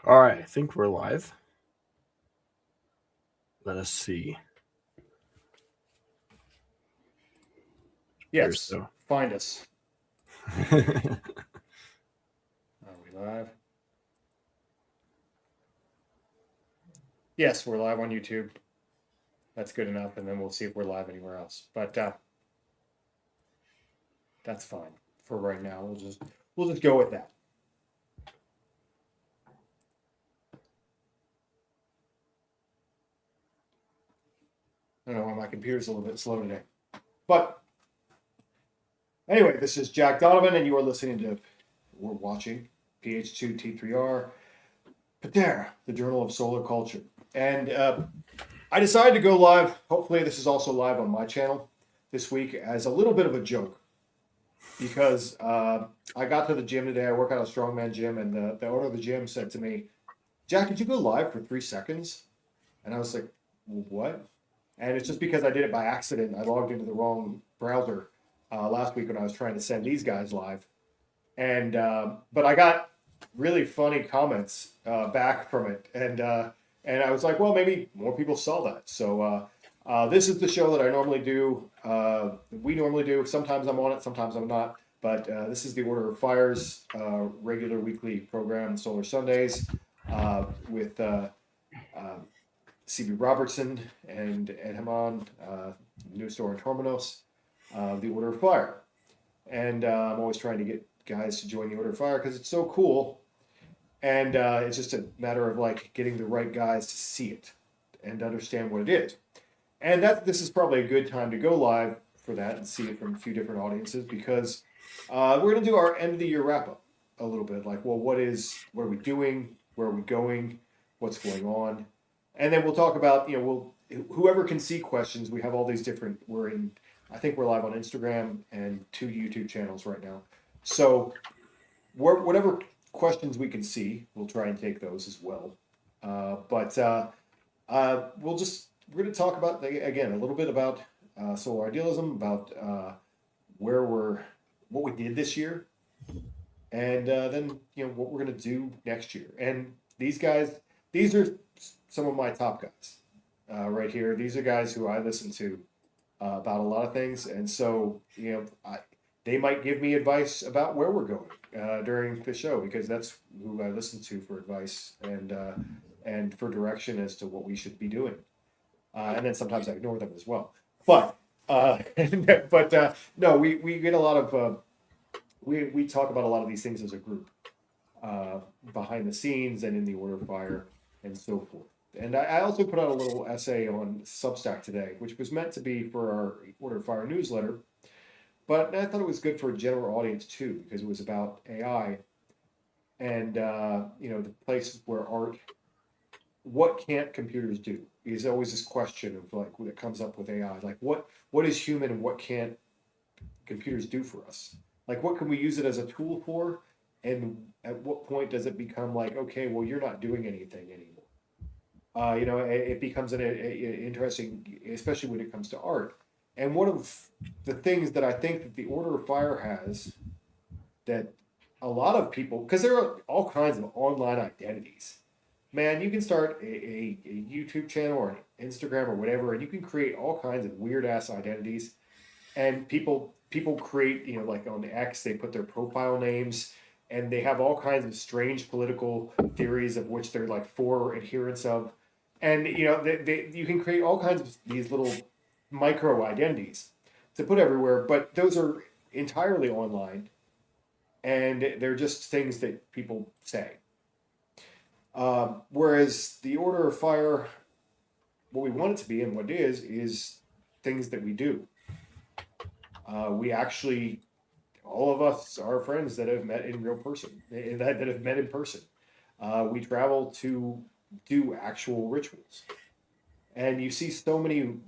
All right, I think we're live. Let us see. Yes, So. find us. Are we live? Yes, we're live on YouTube. That's good enough, and then we'll see if we're live anywhere else. But that's fine for right now. We'll just go with that. I don't know why my computer's a little bit slow today. But anyway, this is Jack Donovan, and you are listening to, or watching, PH2T3R, Patera, the Journal of Solar Culture. And I decided to go live. Hopefully, this is also live on my channel this week as a little bit of a joke. Because I got to the gym today. I work at a strongman gym, and the owner of the gym said to me, "Jack, could you go live for 3 seconds?" And I was like, "What?" And it's just because I did it by accident. I logged into the wrong browser last week when I was trying to send these guys live. And but I got really funny comments back from it, and I was like, well, maybe more people saw that. So this is the show that I normally do. We normally do. Sometimes I'm on it, sometimes I'm not. But this is the Order of Fire's regular weekly program, Solar Sundays, with C.B. Robertson and Ed Hamann, new store in Taurmenos, the Order of Fire. And I'm always trying to get guys to join the Order of Fire because it's so cool. And it's just a matter of like getting the right guys to see it and understand what it is. And this is probably a good time to go live for that and see it from a few different audiences, because we're going to do our end of the year wrap up a little bit. Like, well, what are we doing? Where are we going? What's going on? And then we'll talk about, whoever can see questions. We have all these different, I think we're live on Instagram and 2 YouTube channels right now. So whatever questions we can see, we'll try and take those as well. But we're going to talk about, again, a little bit about Solar Idealism, about what we did this year, and then what we're going to do next year. And these are some of my top guys right here. These are guys who I listen to about a lot of things, and so they might give me advice about where we're going during the show, because that's who I listen to for advice and for direction as to what we should be doing. And then sometimes I ignore them as well. But no, we get a lot of we talk about a lot of these things as a group behind the scenes and in the Order of Fire and so forth. And I also put out a little essay on Substack today, which was meant to be for our Order of Fire newsletter. But I thought it was good for a general audience too, because it was about AI and the places where art. What can't computers do? There's always this question of like that comes up with AI, like what is human and what can't computers do for us? Like what can we use it as a tool for, and at what point does it become like, okay, well, you're not doing anything anymore? It becomes an interesting, especially when it comes to art. And one of the things that I think that the Order of Fire has, that a lot of people, because there are all kinds of online identities. Man, you can start a YouTube channel or an Instagram or whatever, and you can create all kinds of weird ass identities. And people create, like on X, they put their profile names, and they have all kinds of strange political theories of which they're like for adherents of. And you can create all kinds of these little micro identities to put everywhere, but those are entirely online, and they're just things that people say. Whereas the Order of Fire, what we want it to be and what it is things that we do. We actually, all of us are friends that have met in real person, that have met in person. We travel to do actual rituals. And you see so many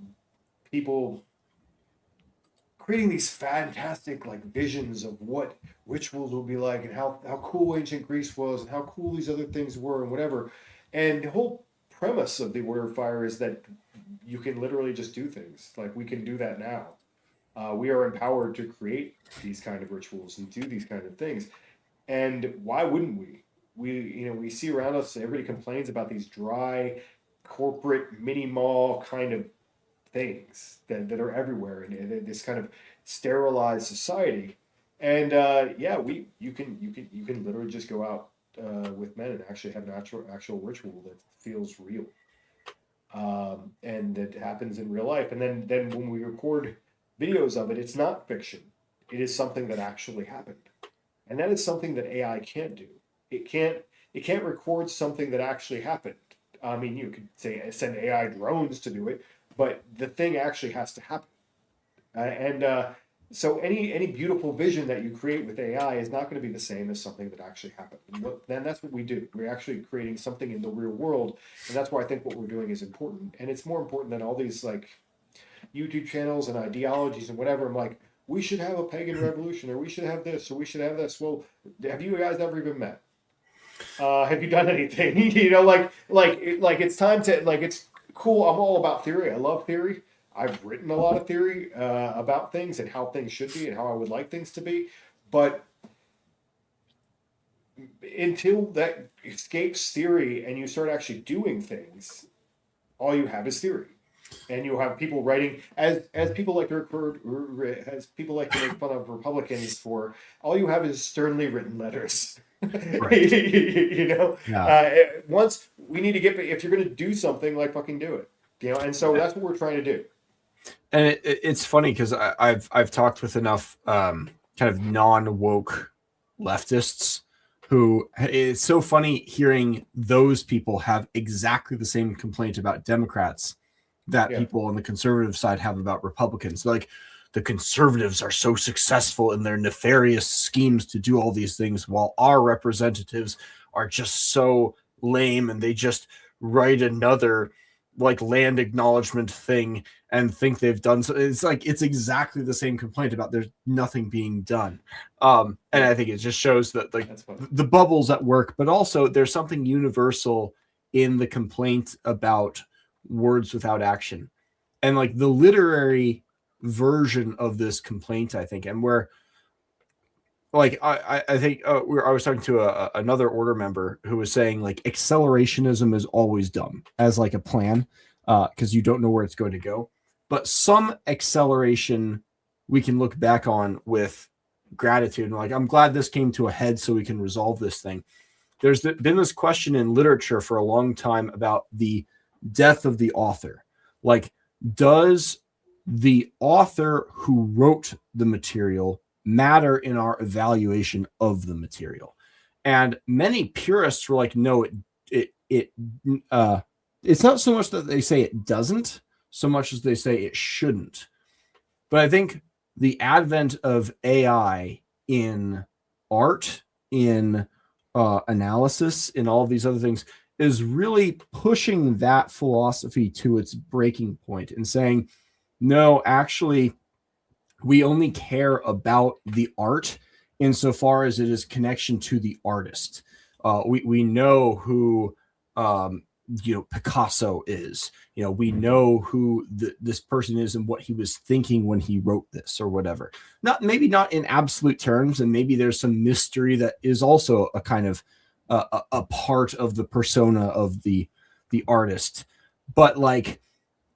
people creating these fantastic like visions of what rituals will be like, and how cool ancient Greece was, and how cool these other things were, and whatever. And the whole premise of the Order of Fire is that you can literally just do things. Like we can do that now. We are empowered to create these kind of rituals and do these kind of things. And why wouldn't we? we see around us, everybody complains about these dry corporate mini mall kind of things that are everywhere, and this kind of sterilized society. And yeah, you can literally just go out with men and actually have an actual ritual that feels real, and that happens in real life. And then when we record videos of it, it's not fiction. It is something that actually happened, and that is something that AI can't do. It can't record something that actually happened. I mean, you could say send AI drones to do it, but the thing actually has to happen. And so any beautiful vision that you create with AI is not going to be the same as something that actually happened. Then that's what we do. We're actually creating something in the real world, and that's why I think what we're doing is important. And it's more important than all these like YouTube channels and ideologies and whatever. I'm like, we should have a pagan revolution, or we should have this, or we should have this. Well, have you guys ever even met? Have you done anything? Like it's time to like. It's cool. I'm all about theory. I love theory. I've written a lot of theory about things and how things should be and how I would like things to be. But until that escapes theory and you start actually doing things, all you have is theory. And you'll have people writing, as people like to as people like to make fun of Republicans for, all you have is sternly written letters. Right. Once we need to get, if you're going to do something, like fucking do it. And so that's what we're trying to do. And it's funny because I've talked with enough kind of non-woke leftists who, it's so funny hearing those people have exactly the same complaint about Democrats that people on the conservative side have about Republicans. Like, the conservatives are so successful in their nefarious schemes to do all these things, while our representatives are just so lame, and they just write another like land acknowledgement thing and think they've done so. It's like, it's exactly the same complaint about there's nothing being done. And I think it just shows that like the bubbles at work, but also there's something universal in the complaint about words without action, and like the literary version of this complaint, I think, and where like I think I was talking to another order member who was saying like accelerationism is always dumb as like a plan, because you don't know where it's going to go, but some acceleration we can look back on with gratitude, and like, I'm glad this came to a head so we can resolve this thing. There's been this question in literature for a long time about the death of the author. Like, does the author who wrote the material matter in our evaluation of the material? And many purists were like, no, it's not so much that they say it doesn't, so much as they say it shouldn't. But I think the advent of AI in art, in analysis, in all of these other things, is really pushing that philosophy to its breaking point and saying, no, actually, we only care about the art insofar as it is connection to the artist. We know who Picasso is. We know who this person is and what he was thinking when he wrote this or whatever. Maybe not in absolute terms, and maybe there's some mystery that is also a kind of a part of the persona of the artist. But like,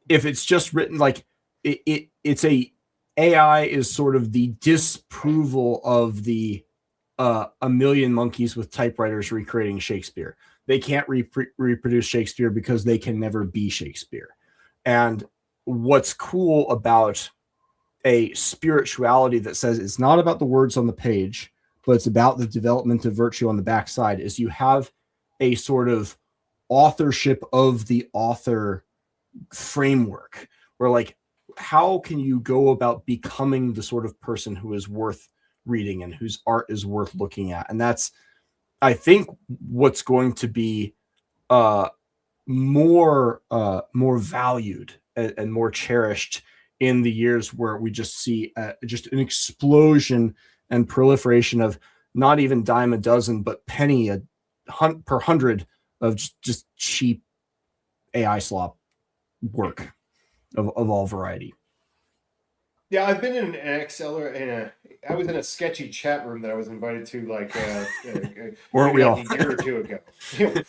if it's just written like it's AI is sort of the disapproval of the A Million Monkeys with Typewriters recreating Shakespeare. They can't reproduce Shakespeare because they can never be Shakespeare. And what's cool about a spirituality that says it's not about the words on the page, but it's about the development of virtue on the backside, is you have a sort of authorship of the author framework where like, how can you go about becoming the sort of person who is worth reading and whose art is worth looking at? And that's, I think, what's going to be more valued and more cherished in the years where we just see just an explosion and proliferation of not even dime a dozen, but penny per hundred of just cheap AI slop work of all variety. Yeah, I've been in an I was in a sketchy chat room that I was invited to Weren't maybe we like all? a year or two ago.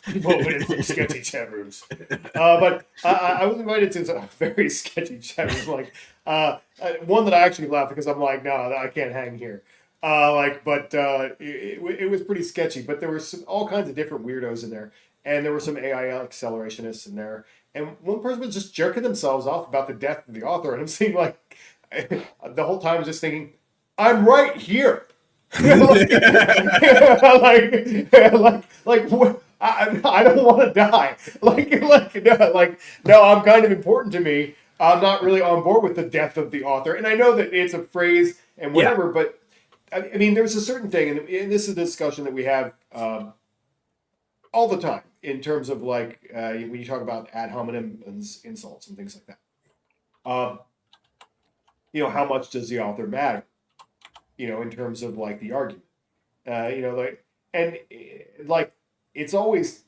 People went in some sketchy chat rooms. But I was invited to a very sketchy chat room, one that I actually laughed because I'm like, no, I can't hang here. It was pretty sketchy. But there were all kinds of different weirdos in there, and there were some AI accelerationists in there. And one person was just jerking themselves off about the death of the author, and I'm seeing like the whole time I was just thinking, I'm right here. What? I don't want to die. No, I'm kind of important to me. I'm not really on board with the death of the author, and I know that it's a phrase and Yeah. whatever, but I mean, there's a certain thing, and this is a discussion that we have all the time in terms of when you talk about ad hominem insults and things like that. How much does the author matter? In terms of like the argument, it's always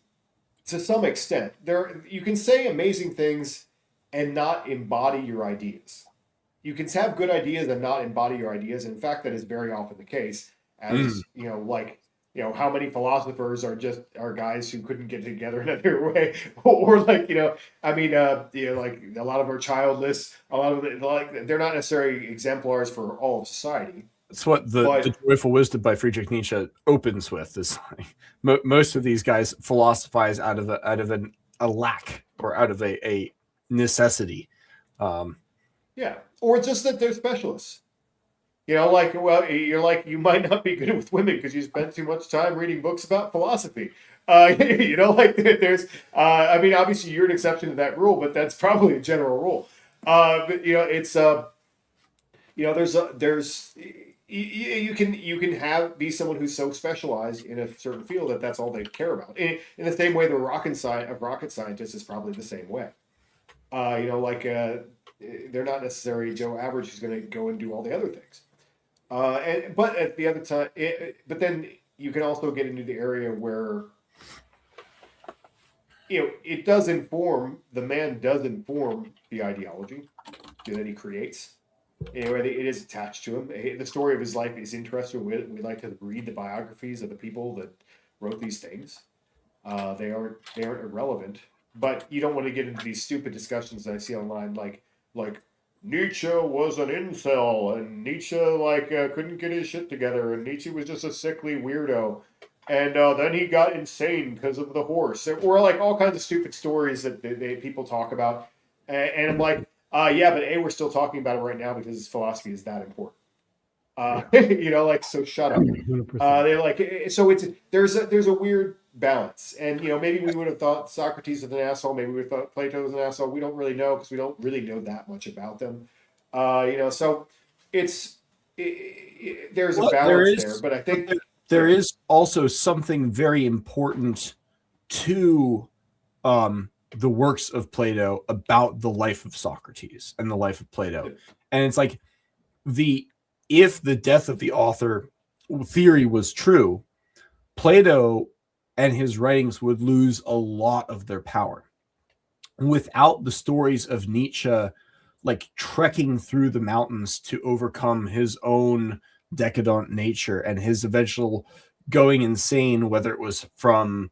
to some extent there. You can say amazing things and not embody your ideas. You can have good ideas and not embody your ideas. In fact, that is very often the case. As how many philosophers are guys who couldn't get together another way, or like a lot of them are childless. A lot of it, they're not necessarily exemplars for all of society. That's what the Joyful Wisdom by Friedrich Nietzsche opens with. Is like, most of these guys philosophize out of a lack or out of a necessity. Yeah, or just that they're specialists. You might not be good with women because you spent too much time reading books about philosophy. There's, obviously you're an exception to that rule, but that's probably a general rule. You can be someone who's so specialized in a certain field that's all they care about. In the same way, a rocket scientist is probably the same way. They're not necessarily Joe Average who's going to go and do all the other things. But at the other time, but then you can also get into the area where it does inform the man does inform the ideology that he creates. It is attached to him. The story of his life is interesting. We like to read the biographies of the people that wrote these things. They aren't irrelevant, but you don't want to get into these stupid discussions that I see online, like Nietzsche was an incel, and Nietzsche couldn't get his shit together, and Nietzsche was just a sickly weirdo, and then he got insane because of the horse, or like all kinds of stupid stories that people talk about, and I'm like, yeah, but we're still talking about it right now because his philosophy is that important. So shut up. There's a weird balance, and maybe we would have thought Socrates was an asshole, maybe we thought Plato was an asshole. We don't really know because we don't really know that much about them. So there's a balance there, but I think there is also something very important to the works of Plato about the life of Socrates and the life of Plato, and it's like if the death of the author theory was true, Plato and his writings would lose a lot of their power. Without the stories of Nietzsche, like trekking through the mountains to overcome his own decadent nature and his eventual going insane, whether it was from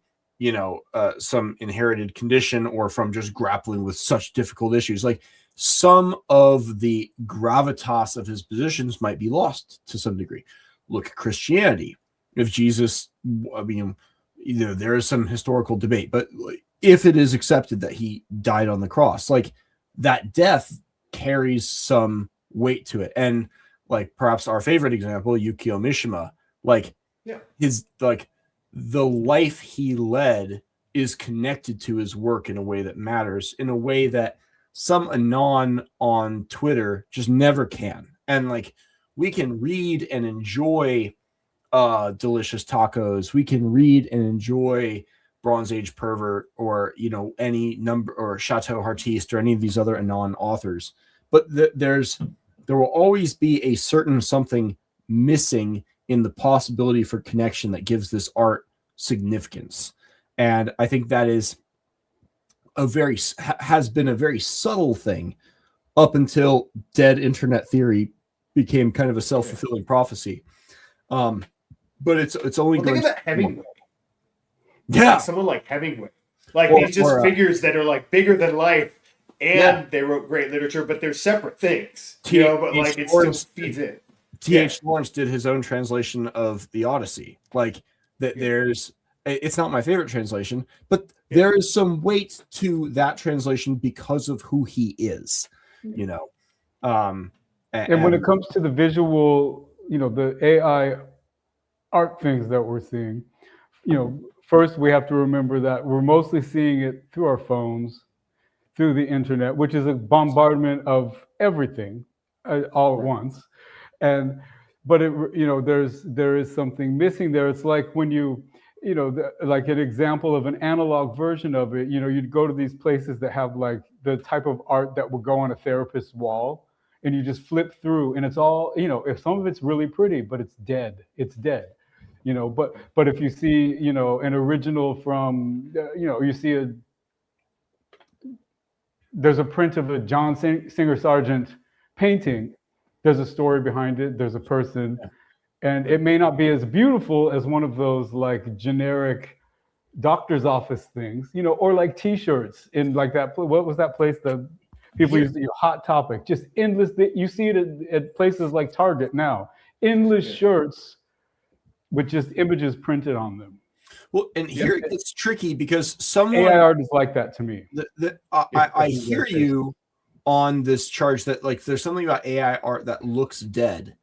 some inherited condition or from just grappling with such difficult issues, like some of the gravitas of his positions might be lost to some degree. Look at Christianity. If Jesus, there is some historical debate, but if it is accepted that he died on the cross, like that death carries some weight to it. And like perhaps our favorite example, Yukio Mishima, the life he led is connected to his work in a way that matters, in a way that some anon on Twitter just never can. And like we can read and enjoy delicious tacos. We can read and enjoy Bronze Age Pervert or any number, or Chateau Artiste, or any of these other anon authors. But there will always be a certain something missing in the possibility for connection that gives this art significance. And I think that is has been a very subtle thing up until dead internet theory became kind of a self-fulfilling prophecy. But it's only Well, going think about Hemingway. yeah, Like someone like Hemingway. Like these just figures that are like bigger than life, and they wrote great literature, but they're separate things. But like it still feeds in. T.H. Lawrence did his own translation of the Odyssey. Like that, there's it's not my favorite translation, but there is some weight to that translation because of who he is. And when it comes to the visual, the AI art things that we're seeing, first we have to remember that we're mostly seeing it through our phones, through the internet, which is a bombardment of everything all at once. But there is something missing there. It's like when like an example of an analog version of it, you'd go to these places that have like the type of art that would go on a therapist's wall, and you just flip through, and it's all, if some of it's really pretty, but it's dead. It's dead. But if you see, an original from, you see there's a print of a John Singer Sargent painting. There's a story behind it. There's a person, and it may not be as beautiful as one of those like generic doctor's office things, or like T-shirts in like that. What was that place that people used to use? Hot Topic, just endless. You see it at places like Target now. Endless shirts with just images printed on them. Well, and here it gets tricky because someone AI art is like that to me. I hear you on this charge that like there's something about AI art that looks dead,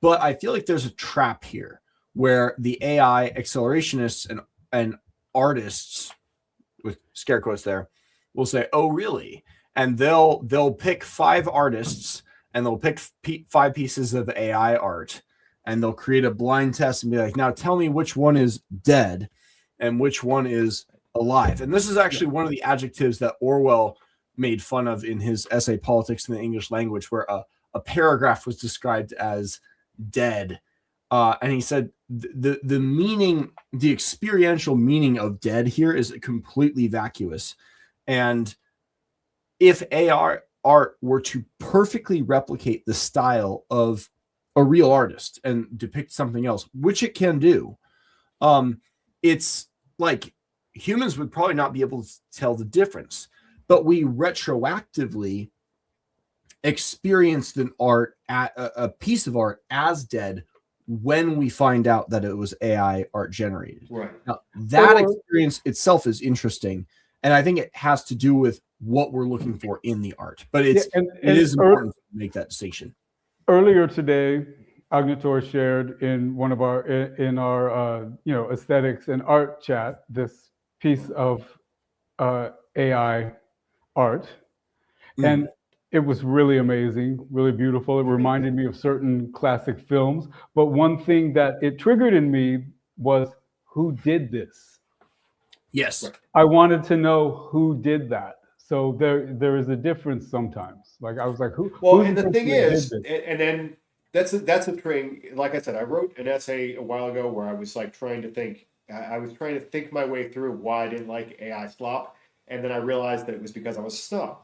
but I feel like there's a trap here where the AI accelerationists and artists with scare quotes there will say, "Oh, really?" And they'll pick 5 artists and they'll pick 5 pieces of AI art and they'll create a blind test and be like, "Now tell me which one is dead and which one is alive." And this is actually one of the adjectives that Orwell made fun of in his essay Politics in the English Language, where a paragraph was described as dead. And he said the meaning, the experiential meaning of dead here is completely vacuous. And if AI art were to perfectly replicate the style of a real artist and depict something else, which it can do, it's like humans would probably not be able to tell the difference, but we retroactively experienced a piece of art as dead when we find out that it was AI art generated. Right. Now, that experience itself is interesting, and I think it has to do with what we're looking for in the art. But it is important to make that distinction. Earlier today, Agnator shared in one of our aesthetics and art chat this piece of AI art, and it was really amazing, really beautiful. It reminded me of certain classic films, but one thing that it triggered in me was, who did this? Yes, I wanted to know who did that. So there is a difference sometimes. Like I was like, who? Well, and the thing is, and then that's a thing. Like I said, I wrote an essay a while ago where I was like trying to think. I was trying to think my way through why I didn't like AI slop, and then I realized that it was because I was a snob.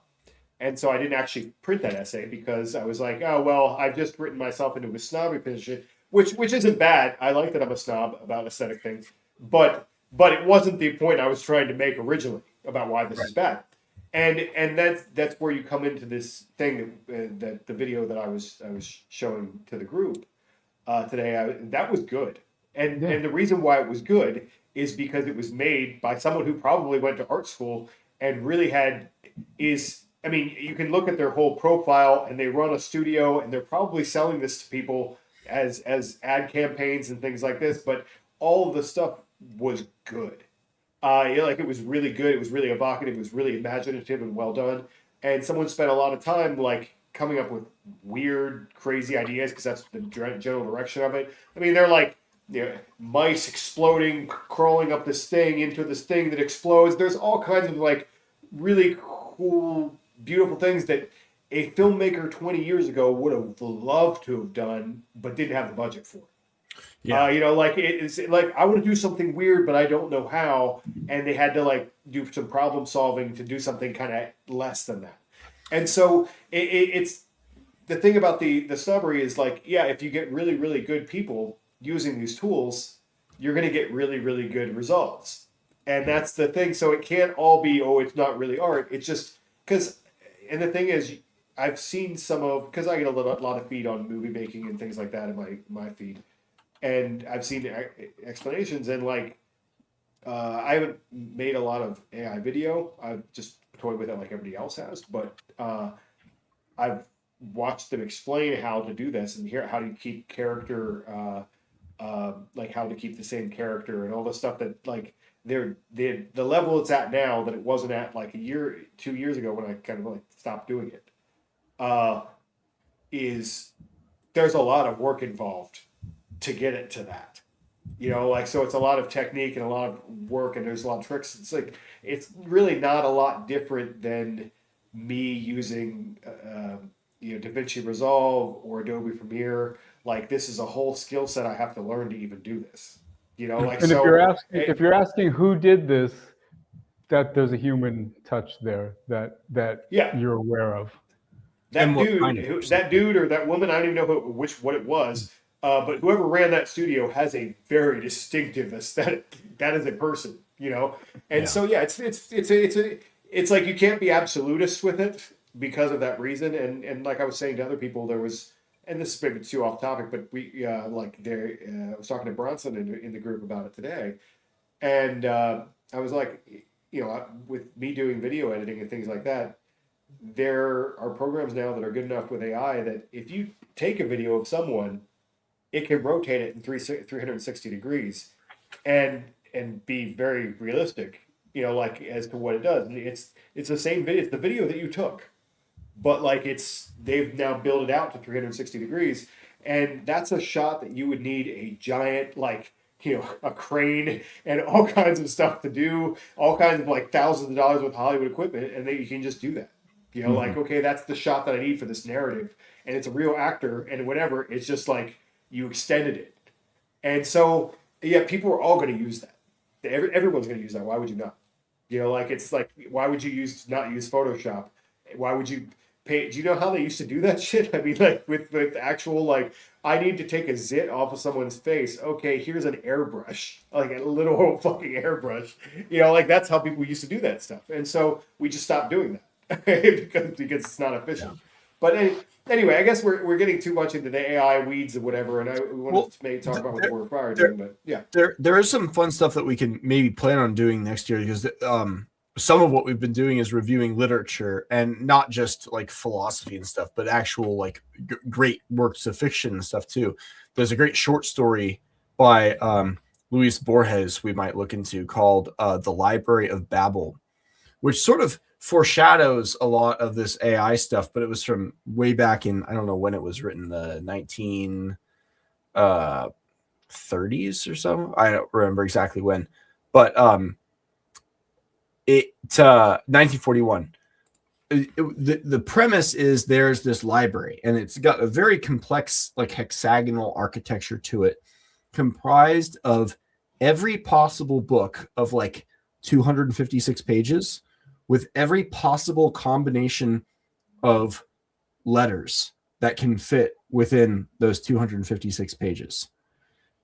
And so I didn't actually print that essay because I was like, oh, well, I've just written myself into a snobby position, which isn't bad. I like that I'm a snob about aesthetic things, but it wasn't the point I was trying to make originally about why this is bad. And that's where you come into this thing that the video that I was showing to the group today, that was good. And the reason why it was good is because it was made by someone who probably went to art school and really I mean, you can look at their whole profile, and they run a studio, and they're probably selling this to people as ad campaigns and things like this. But all of the stuff was good. It was really good. It was really evocative. It was really imaginative and well done. And someone spent a lot of time like coming up with weird, crazy ideas because that's the general direction of it. I mean, they're like mice exploding, crawling up this thing into this thing that explodes. There's all kinds of like really cool, beautiful things that a filmmaker 20 years ago would have loved to have done, but didn't have the budget for. Yeah. It's like I want to do something weird, but I don't know how, and they had to like do some problem solving to do something kind of less than that. And so it's the thing about the summary is like, yeah, if you get really, really good people using these tools, you're going to get really, really good results. And that's the thing. So it can't all be, oh, it's not really art. It's just because, and the thing is, I've seen some of, because I get a lot of feed on movie making and things like that in my feed. And I've seen explanations, and like, I haven't made a lot of AI video. I've just toyed with it like everybody else has, but I've watched them explain how to do this and hear how to keep character, like how to keep the same character and all the stuff that like the level it's at now that it wasn't at like 2 years ago when I kind of like stopped doing it. Is there's a lot of work involved to get it to that. You know, like, so it's a lot of technique and a lot of work, and there's a lot of tricks. It's like, it's really not a lot different than me using, DaVinci Resolve or Adobe Premiere. Like, this is a whole skill set I have to learn to even do this. You know, like, and so if you're asking who did this, that there's a human touch there that yeah, you're aware of. That dude or that woman, I don't even know what it was. But whoever ran that studio has a very distinctive aesthetic. That is a person, you know. And so yeah, it's like you can't be absolutist with it because of that reason. And like I was saying to other people, there was, and this is maybe too off topic, but I was talking to Bronson in the group about it today, and I was like, you know, with me doing video editing and things like that, there are programs now that are good enough with AI that if you take a video of someone, it can rotate it in 360 degrees and be very realistic, you know, like as to what it does. And it's the same video. It's the video that you took, but like they've now built it out to 360 degrees. And that's a shot that you would need a giant, like, you know, a crane and all kinds of stuff to do, all kinds of like thousands of dollars with Hollywood equipment. And then you can just do that. You know, like, okay, that's the shot that I need for this narrative. And it's a real actor and whatever. It's just like, you extended it. And so, yeah, people are all going to use that. Everyone's going to use that. Why would you not? You know, like, it's like, why would you not use Photoshop? Why would you pay? Do you know how they used to do that shit? I mean, like, with actual, like, I need to take a zit off of someone's face. Okay, here's an airbrush, like a little fucking airbrush. You know, like, that's how people used to do that stuff. And so we just stopped doing that because it's not efficient. Yeah. But anyway, I guess we're getting too much into the AI weeds or whatever, and we wanted to maybe talk about what the War of Fire doing. But yeah, there is some fun stuff that we can maybe plan on doing next year, because some of what we've been doing is reviewing literature, and not just like philosophy and stuff, but actual like great works of fiction and stuff too. There's a great short story by Luis Borges we might look into called "The Library of Babel," which sort of foreshadows a lot of this AI stuff, but it was from way back in, I don't know when it was written, the 1930s or so. I don't remember exactly when, but 1941. The premise is there's this library, and it's got a very complex, like, hexagonal architecture to it, comprised of every possible book of like 256 pages, with every possible combination of letters that can fit within those 256 pages.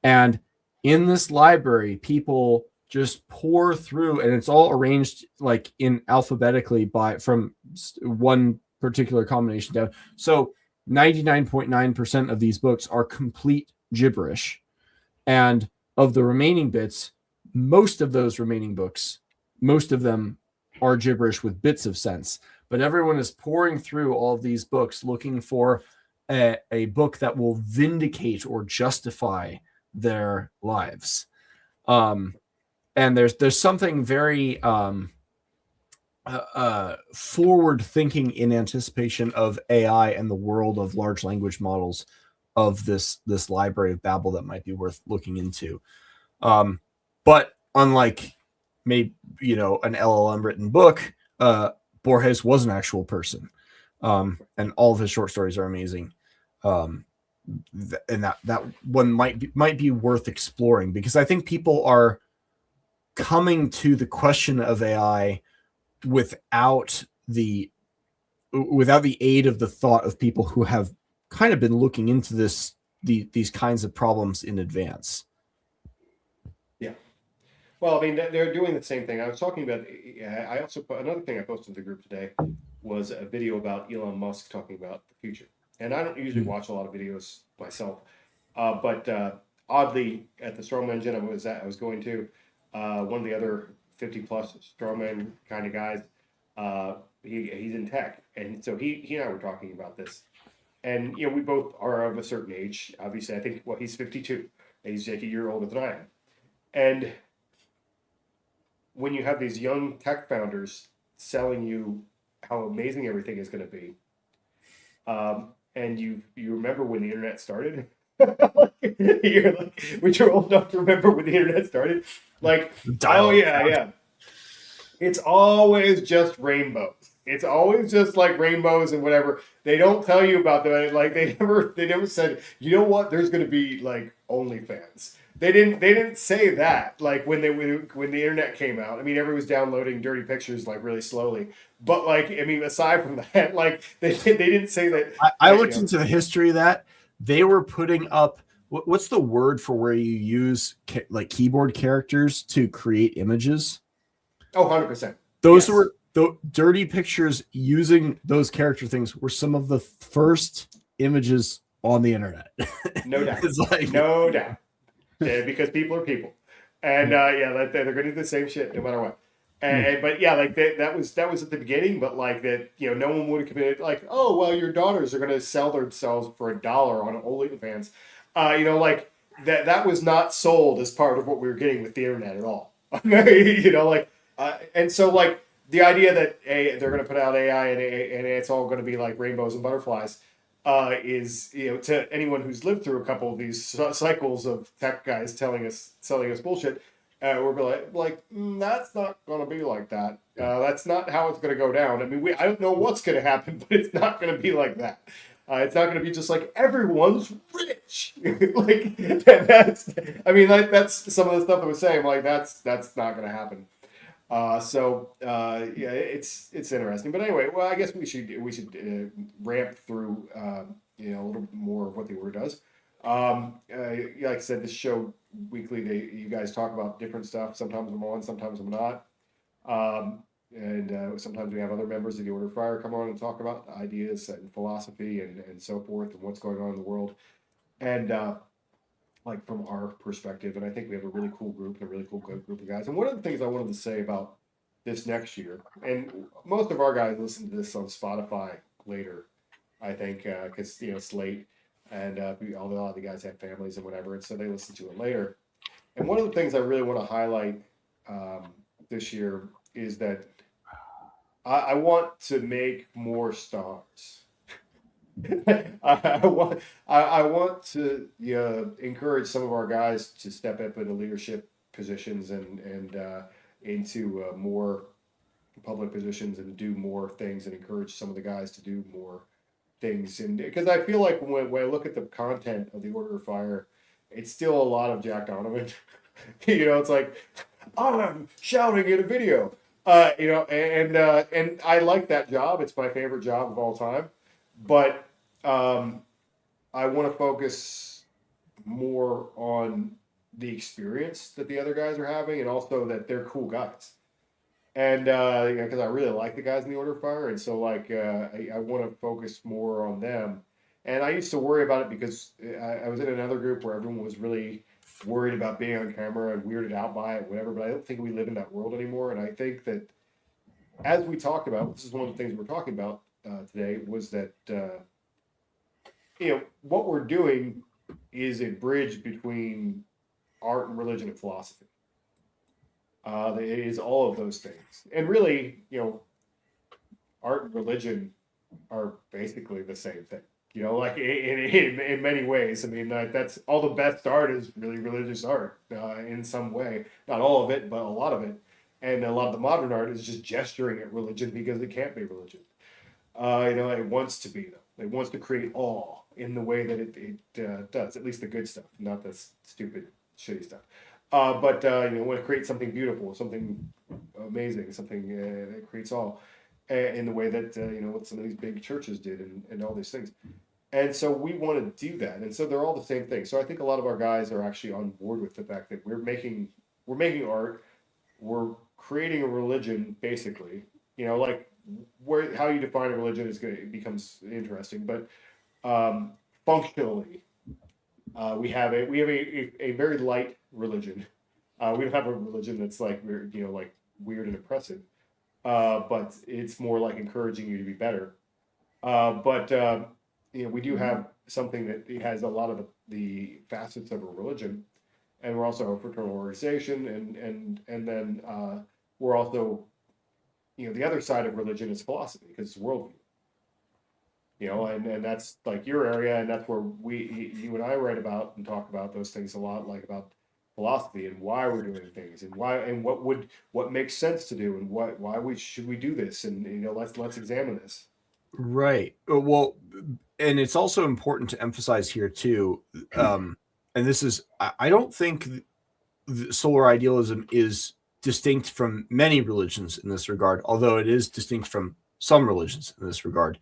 And in this library, people just pour through, and it's all arranged like in alphabetically from one particular combination down. So 99.9% of these books are complete gibberish. And of the remaining bits, most of those remaining books, most of them are gibberish with bits of sense, but everyone is pouring through all of these books looking for a book that will vindicate or justify their lives. And there's something very forward thinking in anticipation of AI and the world of large language models of this library of Babel that might be worth looking into. But unlike maybe, you know, an LLM written book, Borges was an actual person, and all of his short stories are amazing. And that one might be worth exploring, because I think people are coming to the question of AI without the without the aid of the thought of people who have kind of been looking into these kinds of problems in advance. Yeah. Well, I mean, they're doing the same thing. I was talking about, I also put another thing I posted to the group today was a video about Elon Musk talking about the future. And I don't usually watch a lot of videos myself, but oddly, at the Strawman Gen I was going to, one of the other 50 plus Strawman kind of guys, he's in tech. And so he and I were talking about this. And, we both are of a certain age. Obviously, I think, he's 52. And he's like a year older than I am. And when you have these young tech founders selling you how amazing everything is going to be, and you remember when the internet started, when you're old enough to remember when the internet started, oh yeah, it's always just rainbows. It's always just like rainbows and whatever. They don't tell you about them. Like they never said, you know what? There's going to be like OnlyFans. They didn't say that. Like when the internet came out, I mean, everyone was downloading dirty pictures like really slowly. But like, I mean, aside from that, like they didn't say that. I looked into the history of that. They were putting up, what's the word for where you use like keyboard characters to create images? Oh, 100%. Those were the dirty pictures using those character things were some of the first images on the internet. No doubt. No doubt. Yeah, because people are people. And they're going to do the same shit no matter what. But yeah, like that was at the beginning, but like that, no one would have committed like, oh, well, your daughters are going to sell themselves for $1 on OnlyFans. Like that was not sold as part of what we were getting with the internet at all. And so like the idea that they're going to put out AI and it's all going to be like rainbows and butterflies is, to anyone who's lived through a couple of these cycles of tech guys selling us bullshit, we're like that's not going to be like that. That's not how it's going to go down. I mean, I don't know what's going to happen, but it's not going to be like that. It's not going to be just like everyone's rich. Like that's some of the stuff I was saying. Like that's not going to happen. It's interesting. But anyway, well, I guess we should ramp through a little more of what the order does. Like I said, this show weekly, you guys talk about different stuff. Sometimes I'm on, sometimes I'm not. Sometimes we have other members of the Order of Fire come on and talk about ideas and philosophy and so forth and what's going on in the world. And like from our perspective, and I think we have a really cool group and a really cool group of guys. And one of the things I wanted to say about this next year, and most of our guys listen to this on Spotify later, I think, because it's late, and a lot of the guys have families and whatever, and so they listen to it later. And one of the things I really want to highlight this year is that I want to make more stars. I want to encourage some of our guys to step up into leadership positions and into more public positions and do more things, and encourage some of the guys to do more things. And because I feel like when I look at the content of the Order of Fire, it's still a lot of Jack Donovan. It's like, I'm shouting in a video, and I like that job. It's my favorite job of all time. But I want to focus more on the experience that the other guys are having, and also that they're cool guys. And because I really like the guys in the Order of Fire, and so like I want to focus more on them. And I used to worry about it because I was in another group where everyone was really worried about being on camera and weirded out by it, whatever. But I don't think we live in that world anymore. And I think that, as we talked about, this is one of the things we're talking about today, was that what we're doing is a bridge between art and religion and philosophy. It is all of those things, and really, art and religion are basically the same thing. Like in many ways. I mean, that's all the best art is really religious art in some way. Not all of it, but a lot of it. And a lot of the modern art is just gesturing at religion because it can't be religion. It wants to be, though. It wants to create awe in the way that it does, at least the good stuff, not the stupid, shitty stuff. But want to create something beautiful, something amazing, something that creates awe. in the way that what some of these big churches did, and all these things. And so we want to do that, and so they're all the same thing. So I think a lot of our guys are actually on board with the fact that we're making art, we're creating a religion, basically. Like how you define a religion it becomes interesting, but functionally, we have a very light religion. We don't have a religion that's like like weird and oppressive, but it's more like encouraging you to be better. But we do have something that has a lot of the facets of a religion, and we're also a fraternal organization, and then we're also, the other side of religion is philosophy, because it's worldview. And that's like your area, and that's where you and I write about and talk about those things a lot, like about philosophy and why we're doing things, and why, and what makes sense to do, and why should we do this, and let's examine this. Right. Well, and it's also important to emphasize here too, and this is, I don't think solar idealism is distinct from many religions in this regard, although it is distinct from some religions in this regard.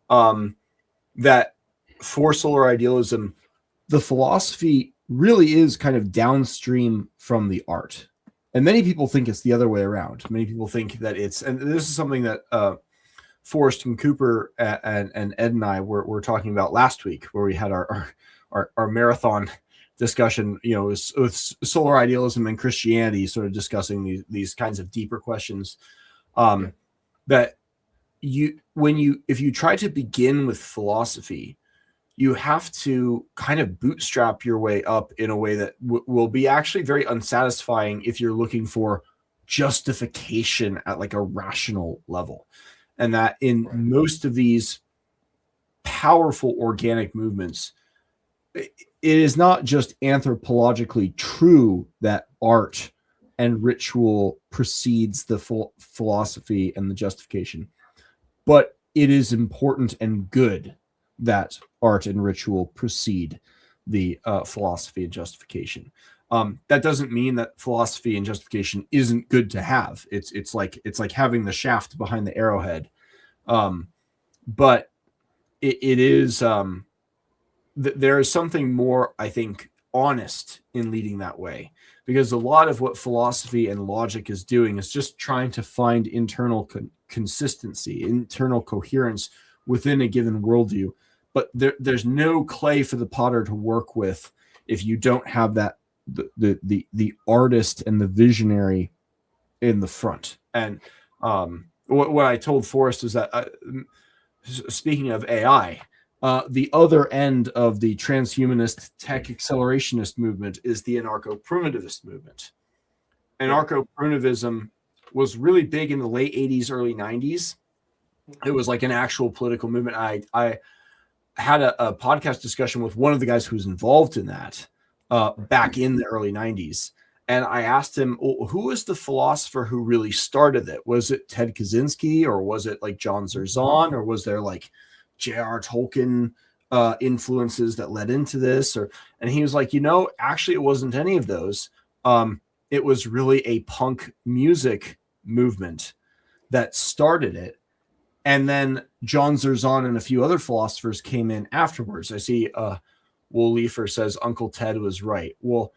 That for solar idealism, the philosophy really is kind of downstream from the art. And many people think it's the other way around. Many people think that and this is something that Forrest and Cooper and Ed and I were talking about last week, where we had our marathon discussion, with solar idealism and Christianity, sort of discussing these kinds of deeper questions. That if you try to begin with philosophy, you have to kind of bootstrap your way up in a way that will be actually very unsatisfying if you're looking for justification at like a rational level. And that in most of these powerful organic movements, it is not just anthropologically true that art and ritual precedes the philosophy and the justification, but it is important and good that art and ritual precede the philosophy and justification. That doesn't mean that philosophy and justification isn't good to have. It's like having the shaft behind the arrowhead, but it is there is something more, I think, honest in leading that way, because a lot of what philosophy and logic is doing is just trying to find internal consistency, internal coherence within a given worldview. But there's no clay for the potter to work with if you don't have that the artist and the visionary in the front. And what I told Forrest is that speaking of AI, the other end of the transhumanist tech accelerationist movement is the anarcho-primitivist movement. Anarcho-primitivism was really big in the late 80s, early 90s. It was like an actual political movement. I had a podcast discussion with one of the guys who was involved in that back in the early 90s. And I asked him, who was the philosopher who really started it? Was it Ted Kaczynski, or was it like John Zerzan, or was there like J.R. Tolkien influences that led into this? And he was like, actually, it wasn't any of those. It was really a punk music movement that started it. And then John Zerzan and a few other philosophers came in afterwards. I see Wool Leifer says Uncle Ted was right. Well,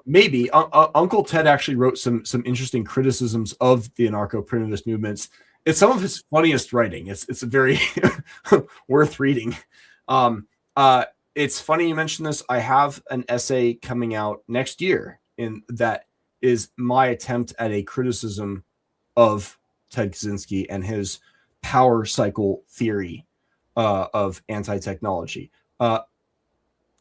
maybe Uncle Ted actually wrote some interesting criticisms of the anarcho-primitivist movements. It's some of his funniest writing. It's a very worth reading. It's funny you mentioned this. I have an essay coming out next year that is my attempt at a criticism of Ted Kaczynski and his power cycle theory of anti-technology.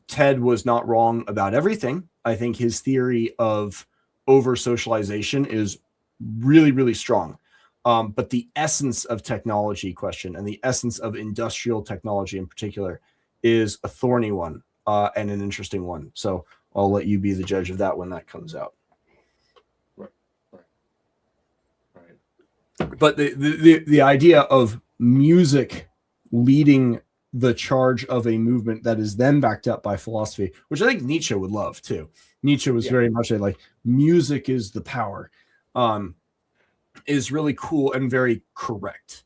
Ted was not wrong about everything. I think his theory of over-socialization is really, really strong. But the essence of technology question, and the essence of industrial technology in particular, is a thorny one and an interesting one. So I'll let you be the judge of that when that comes out. Right. But the idea of music leading the charge of a movement that is then backed up by philosophy, which I think Nietzsche would love too. Nietzsche was very much like music is the power. is really cool and very correct.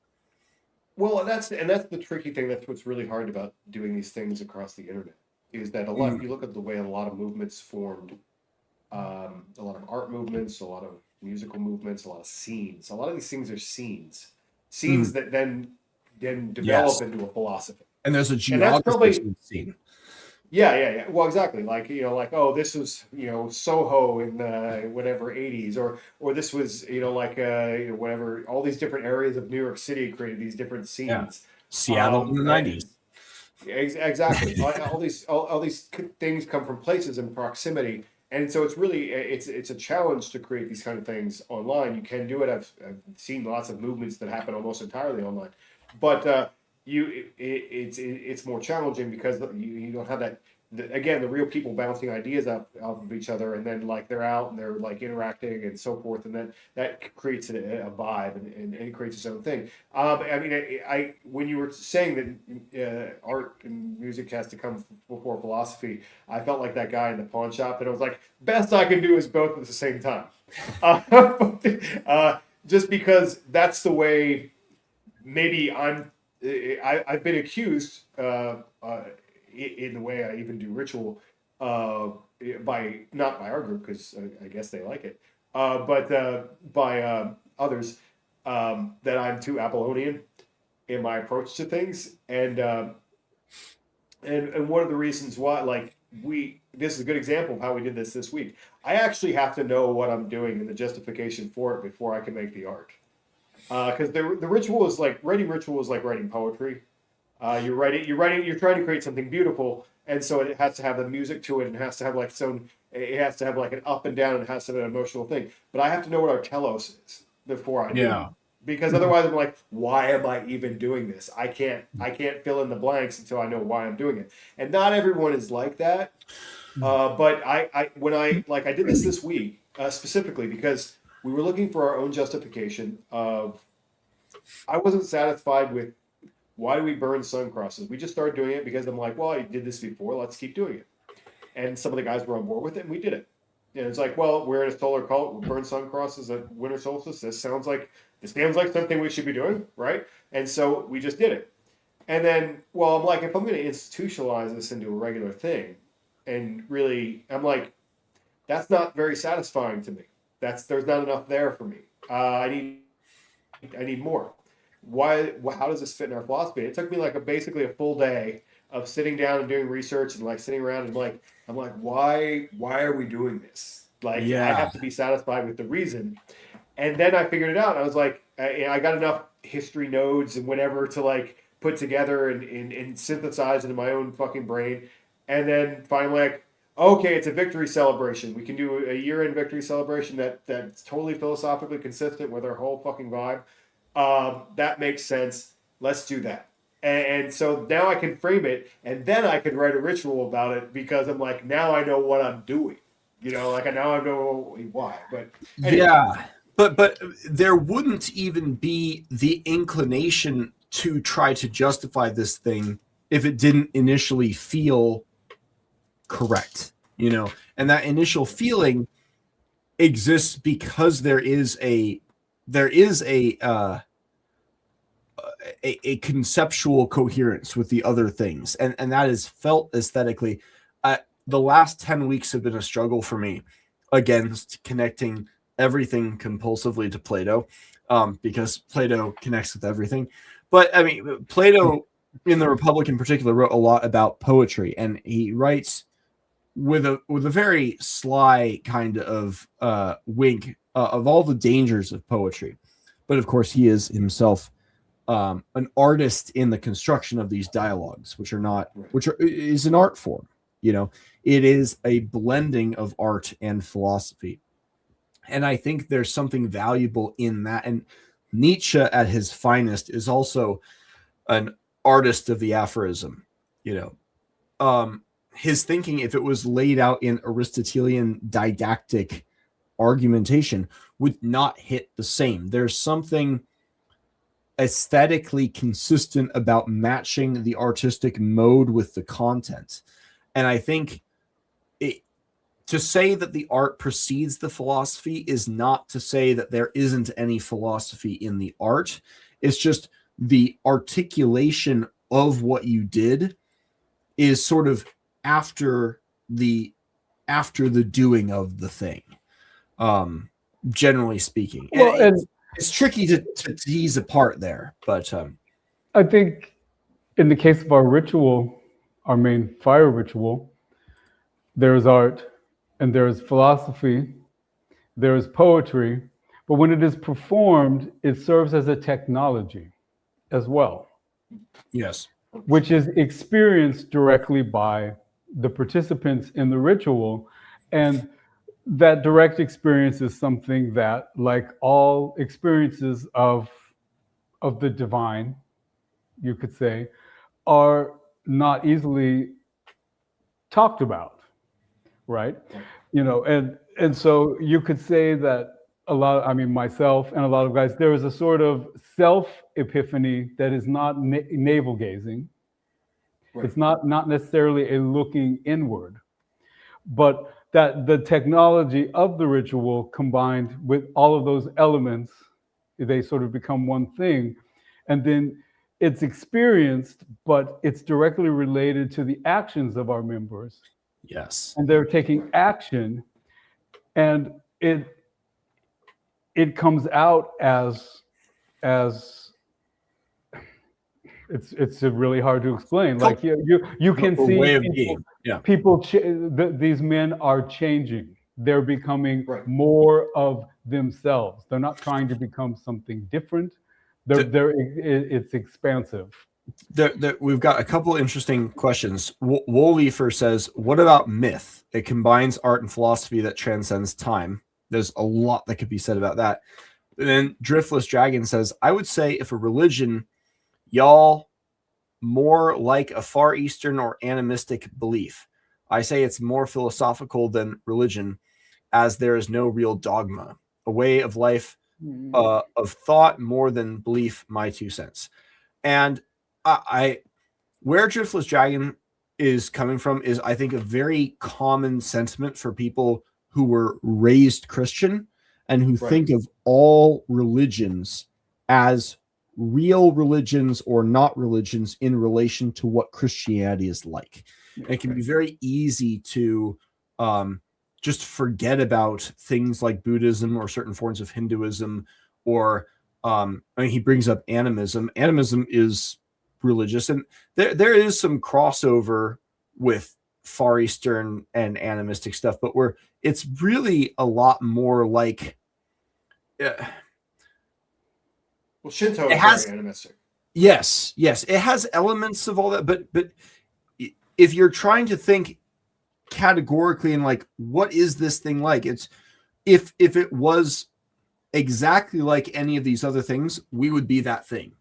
Well, that's the tricky thing. That's what's really hard about doing these things across the internet, is that a lot. If you look at the way a lot of movements formed, a lot of art movements, a lot of musical movements, a lot of scenes. A lot of these things are scenes that then develop into a philosophy. And there's a geography scene. Yeah. Well, exactly. Like, like, oh, this was, Soho in whatever 80s, or this was, whatever, all these different areas of New York City created these different scenes. Yeah. Seattle in the 90s. Exactly. all these things come from places in proximity. And so it's really, it's a challenge to create these kind of things online. You can do it. I've seen lots of movements that happen almost entirely online, but it's more challenging because you don't have that. Again, the real people bouncing ideas off of each other, and then like they're out and they're like interacting and so forth, and then that creates a vibe and it creates its own thing. I mean, I when you were saying that art and music has to come before philosophy, I felt like that guy in the pawn shop, and I was like, best I can do is both at the same time, just because that's the way. Maybe I've been accused. In the way I even do ritual, by not by our group, because I guess they like it, but by others, that I'm too Apollonian in my approach to things, and one of the reasons why, like, this is a good example of how we did this week. I actually have to know what I'm doing and the justification for it before I can make the art, because the ritual is like writing poetry. You're trying to create something beautiful, and so it has to have the music to it, and it has to have like it has to have like an up and down, and it has to have an emotional thing. But I have to know what our telos is before I do it. Because otherwise I'm like, why am I even doing this? I can't fill in the blanks until I know why I'm doing it. And not everyone is like that. But I did this week, specifically because we were looking for our own justification of, I wasn't satisfied with, why do we burn sun crosses? We just started doing it because I'm like, well, I did this before. Let's keep doing it. And some of the guys were on board with it, and we did it. And it's like, well, we're in a solar cult. We burn sun crosses at winter solstice. This sounds like something we should be doing, right? And so we just did it. And then, well, I'm like, if I'm going to institutionalize this into a regular thing, and really, I'm like, that's not very satisfying to me. There's not enough there for me. I need more. How does this fit in our philosophy? It took me like basically a full day of sitting down and doing research and like sitting around and like, I'm like, why are we doing this? Like, I have to be satisfied with the reason. And then I figured it out. I was like, I got enough history nodes and whatever to like put together and synthesize into my own fucking brain. And then finally, like, okay, it's a victory celebration. We can do a year-end victory celebration that's totally philosophically consistent with our whole fucking vibe. That makes sense. Let's do that. And so now I can frame it, and then I can write a ritual about it, because I'm like, now I know what I'm doing. Like now I know why. But anyway. Yeah, but there wouldn't even be the inclination to try to justify this thing if it didn't initially feel correct, and that initial feeling exists because there is a conceptual coherence with the other things, and that is felt aesthetically. The last 10 weeks have been a struggle for me against connecting everything compulsively to Plato, because Plato connects with everything. But I mean, Plato in the Republic in particular wrote a lot about poetry, and he writes with a very sly kind of wink of all the dangers of poetry. But of course, he is himself an artist in the construction of these dialogues, which is an art form. It is a blending of art and philosophy. And I think there's something valuable in that. And Nietzsche at his finest is also an artist of the aphorism. His thinking, if it was laid out in Aristotelian didactic argumentation, would not hit the same. There's something aesthetically consistent about matching the artistic mode with the content. And I think to say that the art precedes the philosophy is not to say that there isn't any philosophy in the art. It's just the articulation of what you did is sort of after the doing of the thing, generally speaking. And it's tricky to tease apart there, but I think in the case of our ritual, our main fire ritual, there is art and there is philosophy, there is poetry, but when it is performed, it serves as a technology as well. Yes. Which is experienced directly by the participants in the ritual. And that direct experience is something that, like all experiences of the divine, you could say, are not easily talked about, right? You know, and so you could say that myself and a lot of guys, there is a sort of self-epiphany that is not navel-gazing. Right. It's not necessarily a looking inward, but that the technology of the ritual combined with all of those elements, they sort of become one thing. And then it's experienced, but it's directly related to the actions of our members. Yes. And they're taking action, and it comes out as it's really hard to explain. Like you can see people these men are changing. They're becoming more of themselves. They're not trying to become something different. It's expansive. We've got a couple interesting questions. Wollefer says, what about myth? It combines art and philosophy that transcends time. There's a lot that could be said about that. And then Driftless Dragon says, I would say if a religion, y'all, more like a Far Eastern or animistic belief. I say it's more philosophical than religion, as there is no real dogma, a way of life, of thought more than belief, my 2 cents. And where Driftless Dragon is coming from is, I think, a very common sentiment for people who were raised Christian and who think of all religions as real religions or not religions in relation to what Christianity is like. And it can be very easy to just forget about things like Buddhism or certain forms of Hinduism, or he brings up animism. Animism is religious, and there is some crossover with Far Eastern and animistic stuff, but it's really a lot more like Shinto is very animistic. Yes, it has elements of all that, but if you're trying to think categorically and like, what is this thing like? It's if it was exactly like any of these other things, we would be that thing.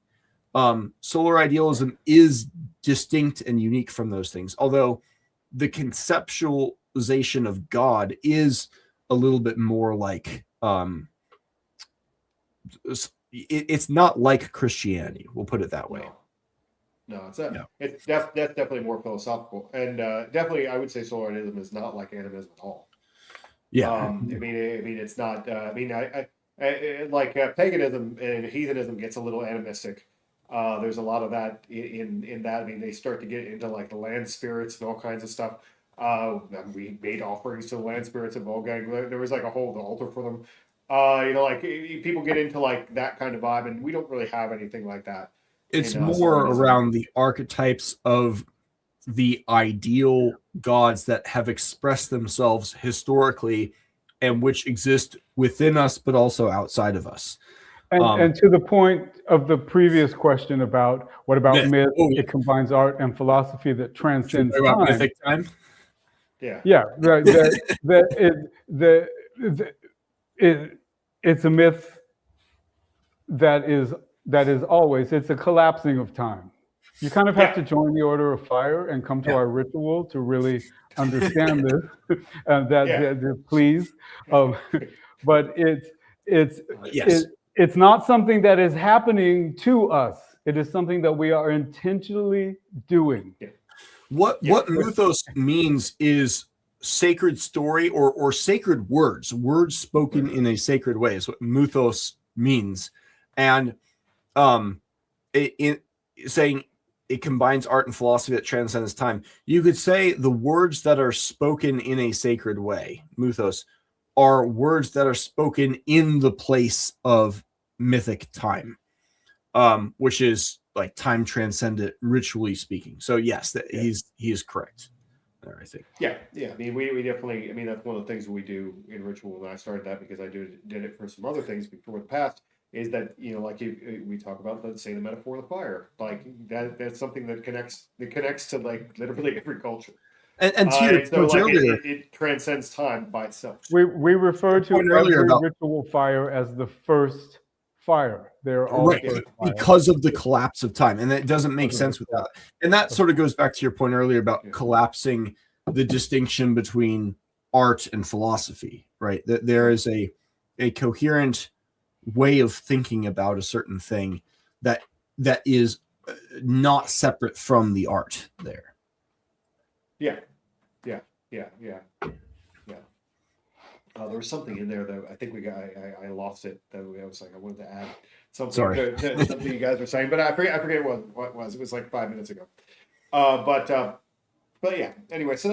Solar idealism is distinct and unique from those things, although the conceptualization of God is a little bit more like it's not like Christianity. We'll put it that way. No, it's definitely more philosophical, and definitely I would say Solar Idealism is not like animism at all. Yeah, I mean, it's not. I like paganism and heathenism gets a little animistic. There's a lot of that in that. I mean, they start to get into like the land spirits and all kinds of stuff. We made offerings to the land spirits of Volgang. There was like a whole altar for them. Like people get into like that kind of vibe, and we don't really have anything like that. It's more around the archetypes of the ideal gods that have expressed themselves historically and which exist within us, but also outside of us. And to the point of the previous question about what about myth? It combines art and philosophy that transcends time. Mythic time. Yeah. Right. It's a myth that is always, it's a collapsing of time. You kind of have to join the Order of Fire and come to our ritual to really understand this. Please, but it's not something that is happening to us. It is something that we are intentionally doing. What mythos means is sacred story or sacred words spoken in a sacred way is what mythos means. And saying it combines art and philosophy that transcends time, you could say the words that are spoken in a sacred way, mythos, are words that are spoken in the place of mythic time, which is like time transcendent, ritually speaking. So yes, he is correct there, I think. Yeah. I mean, we definitely. I mean, that's one of the things we do in ritual, and I started that because I did it for some other things before the past. Is that, you know, like we talk about, let's say, the metaphor of the fire, like that's something that connects to like literally every culture. And to your so like earlier, it transcends time by itself. We refer to every about ritual fire as the first fire. They're all right, because of the collapse of time, and that doesn't make sense without. And that sort of goes back to your point earlier about collapsing the distinction between art and philosophy, right? That there is a coherent way of thinking about a certain thing that is not separate from the art there. Yeah. There was something in there that I think I lost it. That I was like, I wanted to add something to something you guys were saying, but I forget what it was. It was like 5 minutes ago. But yeah. Anyway, so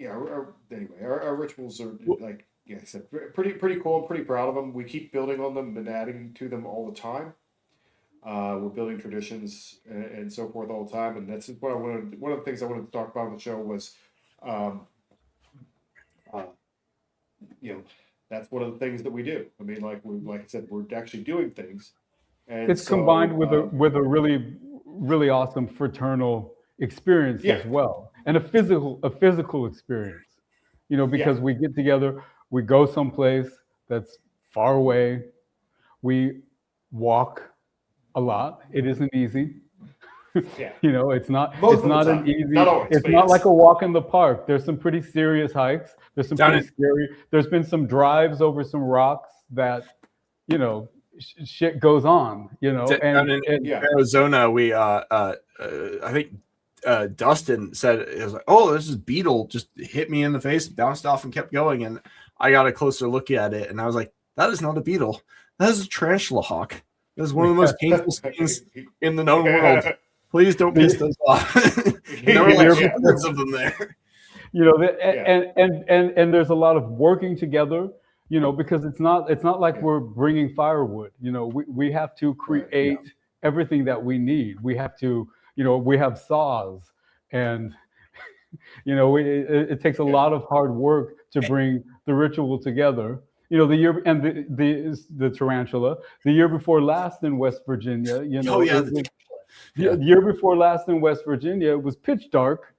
our rituals are, like I said, pretty cool. I'm pretty proud of them. We keep building on them and adding to them all the time. We're building traditions and so forth all the time, and that's what I wanted. One of the things I wanted to talk about on the show was, that's one of the things that we do. I mean, like I said, we're actually doing things, and it's combined with a really awesome fraternal experience as well, and a physical experience. You know, because we get together, we go someplace that's far away, we walk a lot. It isn't easy. You know, it's not an easy. It's not like a walk in the park. There's some pretty serious hikes. There's some pretty scary. There's been some drives over some rocks that, you know, shit goes on. You know, and in Arizona, we I think Dustin said, it was like, oh, this is beetle just hit me in the face, bounced off, and kept going. And I got a closer look at it, and I was like, that is not a beetle. That is a tarantula hawk. That is one of the most painful things in the known world. Please don't piss those off. There were like hundreds of them there. You know, and there's a lot of working together. You know, because it's not like we're bringing firewood. You know, we have to create everything that we need. We have to, you know, we have saws, and you know, it takes a lot of hard work to bring the ritual together. You know, the year and the tarantula, the year before last in West Virginia, you know, the year before last in West Virginia, it was pitch dark.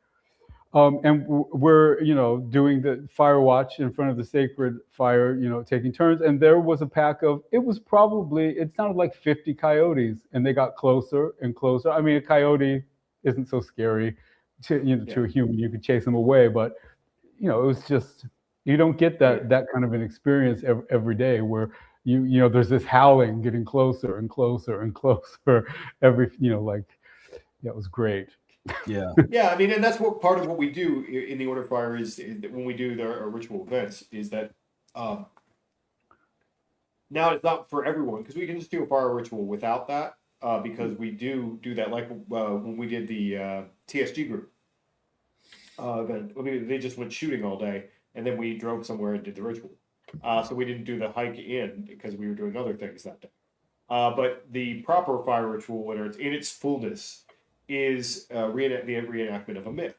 And we're, you know, doing the fire watch in front of the sacred fire, you know, taking turns. And there was a pack of, it sounded like 50 coyotes, and they got closer and closer. I mean, a coyote isn't so scary to a human. You could chase them away, but, you know, it was just, you don't get that kind of an experience every day where you know, there's this howling getting closer and closer and closer every, you know, like, it was great. Yeah. I mean, and that's what part of what we do in the Order of Fire is when we do our ritual events is that now it's not for everyone, because we can just do a fire ritual without that, because we do that, like when we did the TSG group event. I mean, they just went shooting all day, and then we drove somewhere and did the ritual. So we didn't do the hike in because we were doing other things that day. But the proper fire ritual, when it's in its fullness, is the reenactment of a myth.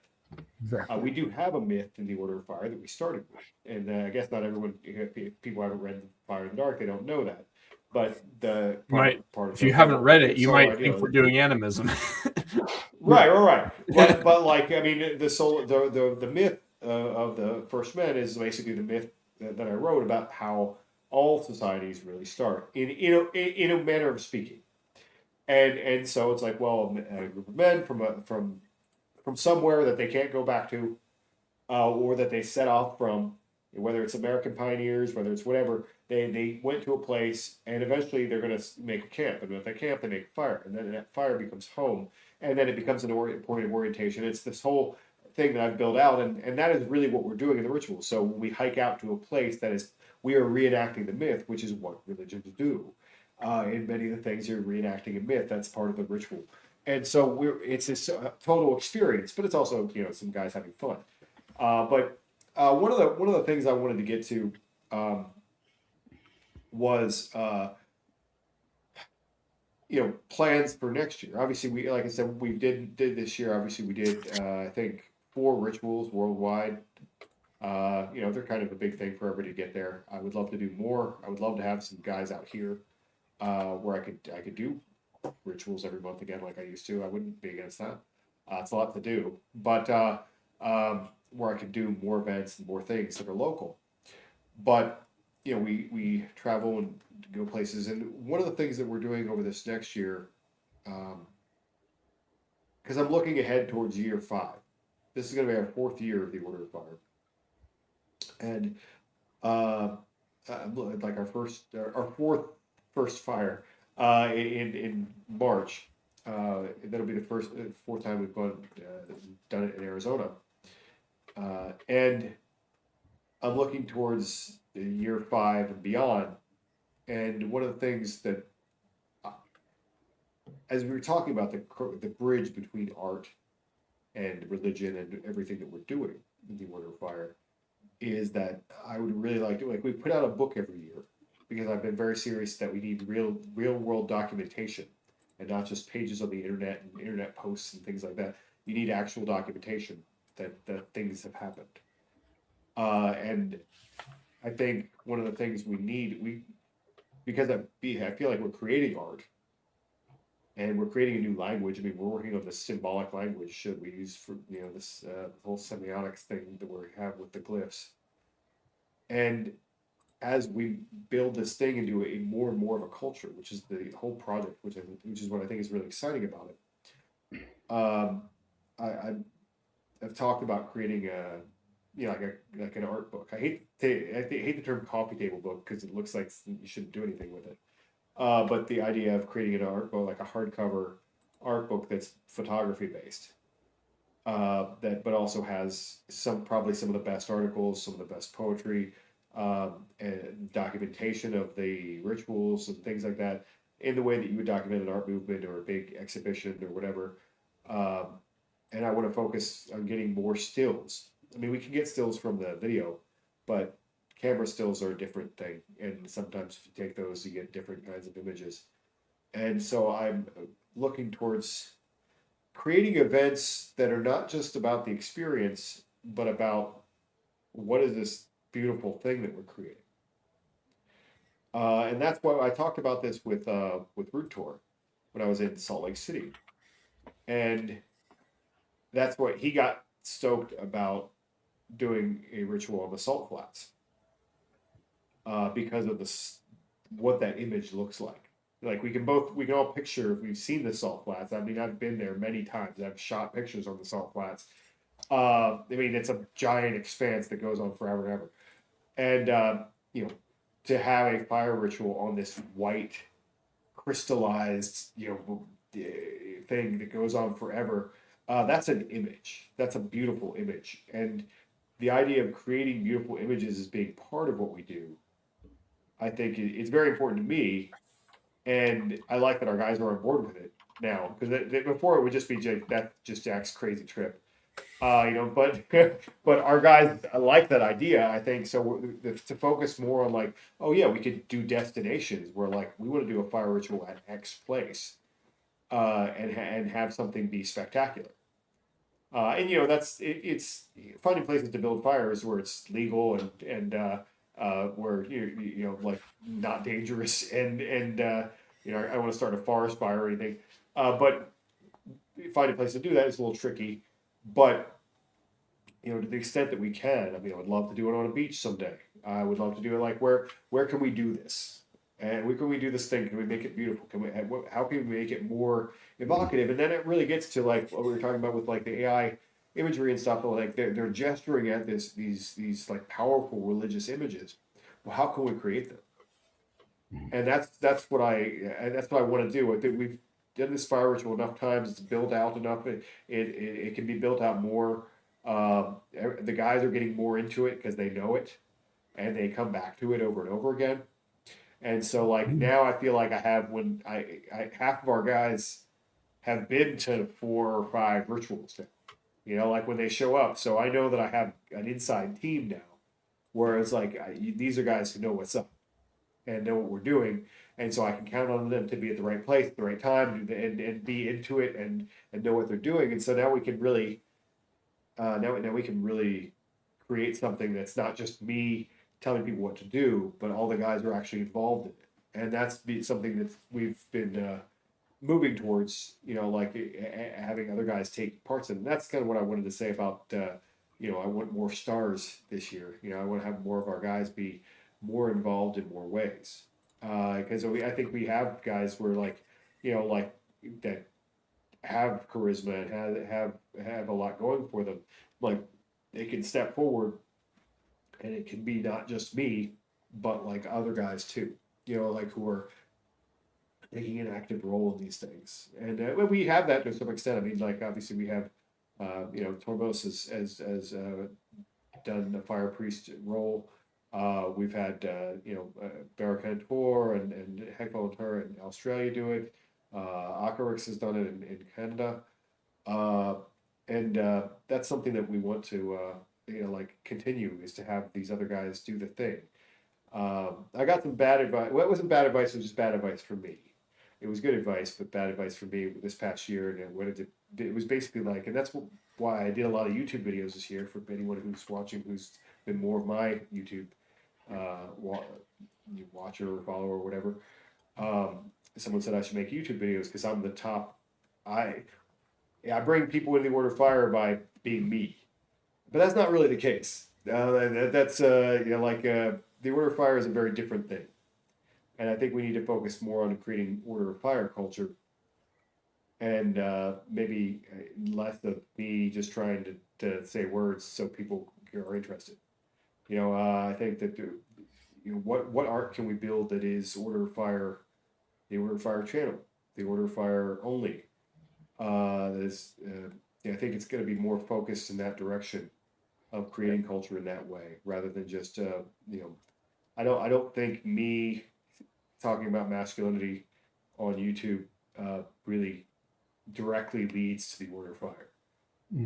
Exactly. We do have a myth in the Order of Fire that we started with, and I guess not everyone, if people haven't read Fire in the Dark, they don't know that. But the part if you haven't read it, you might think we're doing animism. Right. But like, I mean, the myth of the First Men is basically the myth that I wrote about how all societies really start in a manner of speaking. And so it's like, well, a group of men from somewhere that they can't go back to, or that they set off from, whether it's American pioneers, whether it's whatever, They went to a place, and eventually they're going to make a camp. And at that camp, they make a fire. And then that fire becomes home. And then it becomes an point of orientation. It's this whole thing that I've built out. And that is really what we're doing in the ritual. So when we hike out to a place that is, we are reenacting the myth, which is what religions do. In many of the things, you're reenacting a myth. That's part of the ritual. And so it's this total experience, but it's also, some guys having fun. But one of the things I wanted to get to was plans for next year. Obviously, like I said, we did this year. Obviously, we did I think 4 rituals worldwide. They're kind of a big thing for everybody to get there. I would love to do more. I would love to have some guys out here where I could do rituals every month again like I used to. I wouldn't be against that. It's a lot to do, but where I could do more events and more things that are local. But we travel and go places, and one of the things that we're doing over this next year, because I'm looking ahead towards year 5. This is going to be our 4th year of the Order of Fire, and like our first fire in March. That'll be the 4th time we've done it in Arizona, and I'm looking towards year 5 and beyond. And one of the things that, as we were talking about the bridge between art and religion and everything that we're doing in the Order of Fire, is that I would really like to, we put out a book every year, because I've been very serious that we need real world documentation, and not just pages on the internet and internet posts and things like that. You need actual documentation that things have happened. And I think one of the things we need, because I feel like we're creating art, and we're creating a new language. I mean, we're working on this symbolic language that we use for this whole semiotics thing that we have with the glyphs. And as we build this thing into a more and more of a culture, which is the whole project, which is what I think is really exciting about it. I've talked about creating like an art book. I hate the term coffee table book, because it looks like you shouldn't do anything with it. But the idea of creating an art book, like a hardcover art book that's photography based, but also has probably some of the best articles, some of the best poetry, and documentation of the rituals and things like that, in the way that you would document an art movement or a big exhibition or whatever. And I want to focus on getting more stills. I mean, we can get stills from the video, but camera stills are a different thing. And sometimes if you take those, you get different kinds of images. And so I'm looking towards creating events that are not just about the experience, but about what is this beautiful thing that we're creating. And that's why I talked about this with Root Tour when I was in Salt Lake City. And that's what he got stoked about, doing a ritual on the salt flats, because of what that image looks like. Like we can all picture, if we've seen the salt flats. I mean, I've been there many times. I've shot pictures on the salt flats. I mean, it's a giant expanse that goes on forever and ever. And to have a fire ritual on this white crystallized thing that goes on forever, that's an image. That's a beautiful image. And the idea of creating beautiful images as being part of what we do, I think it's very important to me. And I like that our guys are on board with it now, because before it would just be Jack's crazy trip. But our guys like that idea, I think. So to focus more on like, oh yeah, we could do destinations where like we want to do a fire ritual at X place, and have something be spectacular. And it's finding places to build fires where it's legal and where like not dangerous and I don't want to start a forest fire or anything, but finding a place to do that is a little tricky. But to the extent that we can, I mean, I would love to do it on a beach someday. I would love to do it like where can we do this? And where can we do this thing? Can we make it beautiful? How can we make it more evocative? And then it really gets to like what we were talking about with like the AI imagery and stuff. Like they're gesturing at these like powerful religious images. Well, how can we create them? And that's what I want to do. I think we've done this fire ritual enough times. It's built out enough. It can be built out more. The guys are getting more into it because they know it, and they come back to it over and over again. And so like now I feel like I have when I half of our guys have been to 4 or 5 rituals now. You know, like when they show up. So I know that I have an inside team now, where it's like these are guys who know what's up and know what we're doing, and so I can count on them to be at the right place at the right time and be into it and know what they're doing. And so now we can really now we can really create something that's not just me telling people what to do, but all the guys are actually involved in it, and that's something that we've been moving towards. You know, like having other guys take parts in. And that's kind of what I wanted to say about. You know, I want more stars this year. You know, I want to have more of our guys be more involved in more ways. Because I think we have guys where like, you know, like that have charisma and have a lot going for them. Like they can step forward, and it can be not just me, but like other guys too. You know, like who are taking an active role in these things. And we have that to some extent. I mean, like obviously we have. You know, Taurmenos has done a fire priest role. We've had Barakantor and Heckle and her in Australia do it. Akarix has done it in Canada, and that's something that we want to like continue, is to have these other guys do the thing. I got some bad advice. Well, it wasn't bad advice; it was just bad advice for me. It was good advice, but bad advice for me this past year. And what it was basically like, and that's why I did a lot of YouTube videos this year for anyone who's watching, who's been more of my YouTube watcher or follower or whatever. Someone said I should make YouTube videos because I'm the top. I bring people into the Order of Fire by being me, but that's not really the case. That's the Order of Fire is a very different thing. And I think we need to focus more on creating Order of Fire culture, and maybe less of me just trying to say words so people are interested. You know, I think that what art can we build that is Order of Fire, the Order of Fire channel, the Order of Fire only. I think it's going to be more focused in that direction of creating culture in that way, rather than just I don't think me talking about masculinity on YouTube really directly leads to the Order of Fire.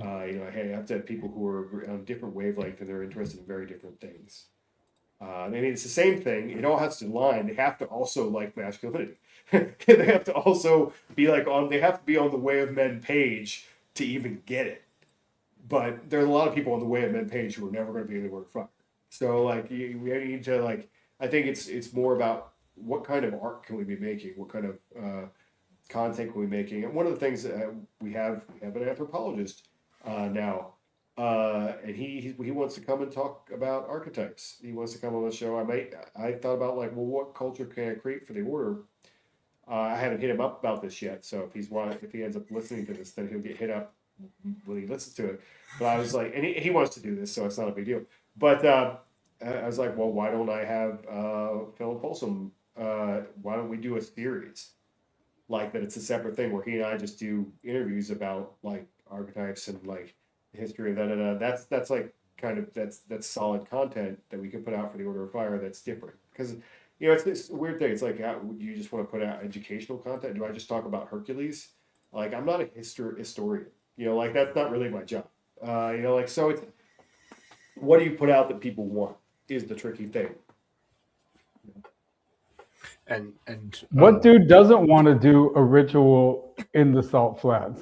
I have to have people who are on a different wavelength and they're interested in very different things. I mean, it's the same thing. It all has to align. They have to also like masculinity. They have to also be they have to be on the Way of Men page to even get it. But there's a lot of people on the Way of Men page who are never going to be in the Order of Fire. So we need to I think it's more about what kind of art can we be making? What kind of content can we be making? And one of the things that we have an anthropologist now, and he wants to come and talk about archetypes. He wants to come on the show. I thought about what culture can I create for the Order? I haven't hit him up about this yet. So if he ends up listening to this, then he'll get hit up when he listens to it. But I was like, and he wants to do this, so it's not a big deal. But I was like, well, why don't I have Philip Folsom? Why don't we do a series like that? It's a separate thing where he and I just do interviews about archetypes and the history of that. That's that's solid content that we can put out for the Order of Fire. That's different because it's this weird thing. It's like, you just want to put out educational content? Do I just talk about Hercules? I'm not a historian. That's not really my job. So it's, what do you put out that people want is the tricky thing. And what dude doesn't want to do a ritual in the salt flats?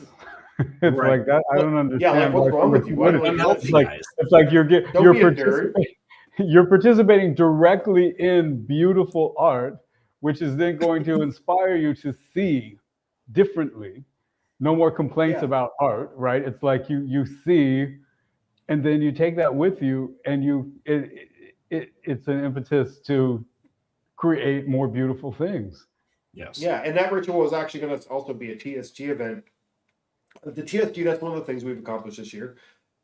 It's right. like that. I don't understand. Yeah, what's wrong with you? It's like you're participating directly in beautiful art, which is then going to inspire you to see differently. No more complaints about art, right? It's like you see, and then you take that with you, and it's an impetus to create more beautiful things. Yes. Yeah, and that ritual is actually going to also be a TSG event. The TSG, that's one of the things we've accomplished this year.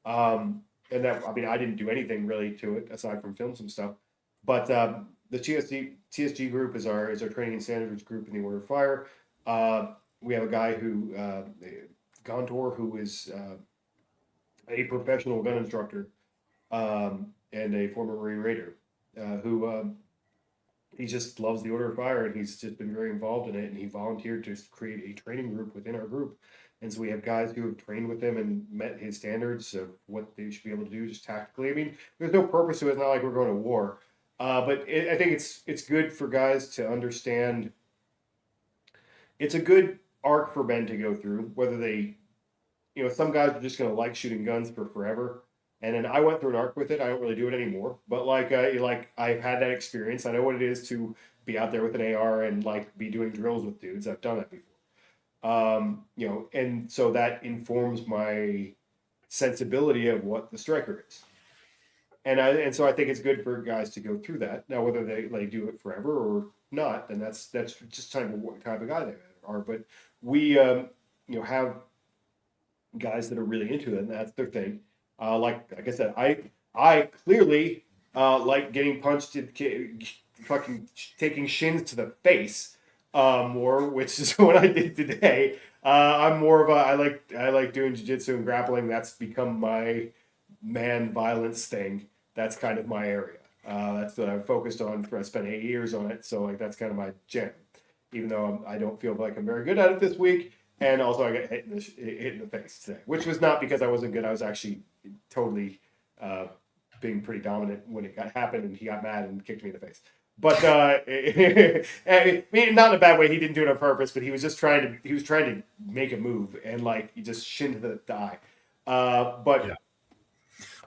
And that, I didn't do anything really to it aside from film some stuff. But the TSG group is our training and standards group in the Order of Fire. We have a guy who Gontor, who is a professional gun instructor and a former Marine Raider, who he just loves the Order of Fire, and he's just been very involved in it. And he volunteered to create a training group within our group. And so we have guys who have trained with him and met his standards of what they should be able to do just tactically. I mean, there's no purpose to it. It's not like we're going to war. But I think it's good for guys to understand. It's a good arc for men to go through, whether they, some guys are just going to like shooting guns for forever. And then I went through an arc with it. I don't really do it anymore. But like I've had that experience. I know what it is to be out there with an AR and like be doing drills with dudes. I've done that before. And so that informs my sensibility of what the striker is. And so I think it's good for guys to go through that. Now, whether they do it forever or not, then that's just kind of what kind of a guy they are. But we, have guys that are really into it, and that's their thing. Like I said, I clearly like getting punched, fucking taking shins to the face more, which is what I did today. I'm more of I like doing jiu-jitsu and grappling. That's become my man violence thing. That's kind of my area. That's what I've focused on. I spent 8 years on it, so like that's kind of my jam. Even though I don't feel like I'm very good at it this week, and also I got hit in the face today, which was not because I wasn't good. I was actually totally being pretty dominant when it happened, and he got mad and kicked me in the face. But I mean, not in a bad way. He didn't do it on purpose, but he was just trying to make a move, and like he just shinned the eye. But yeah.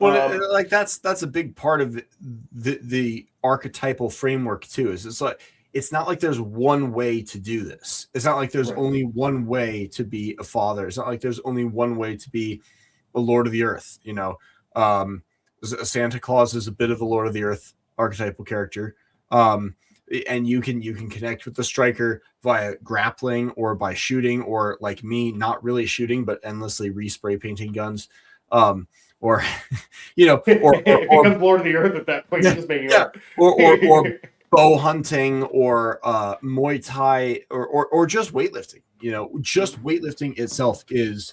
Well, like that's a big part of the archetypal framework too. It's not like there's one way to do this. It's not like there's only one way to be a father. It's not like there's only one way to be a Lord of the Earth. Santa Claus is a bit of a Lord of the Earth archetypal character. And you can connect with the striker via grappling or by shooting, or like me, not really shooting, but endlessly respray painting guns. Or it becomes Lord of the Earth at that point. Just making or bow hunting, or Muay Thai, or just weightlifting. Just weightlifting itself is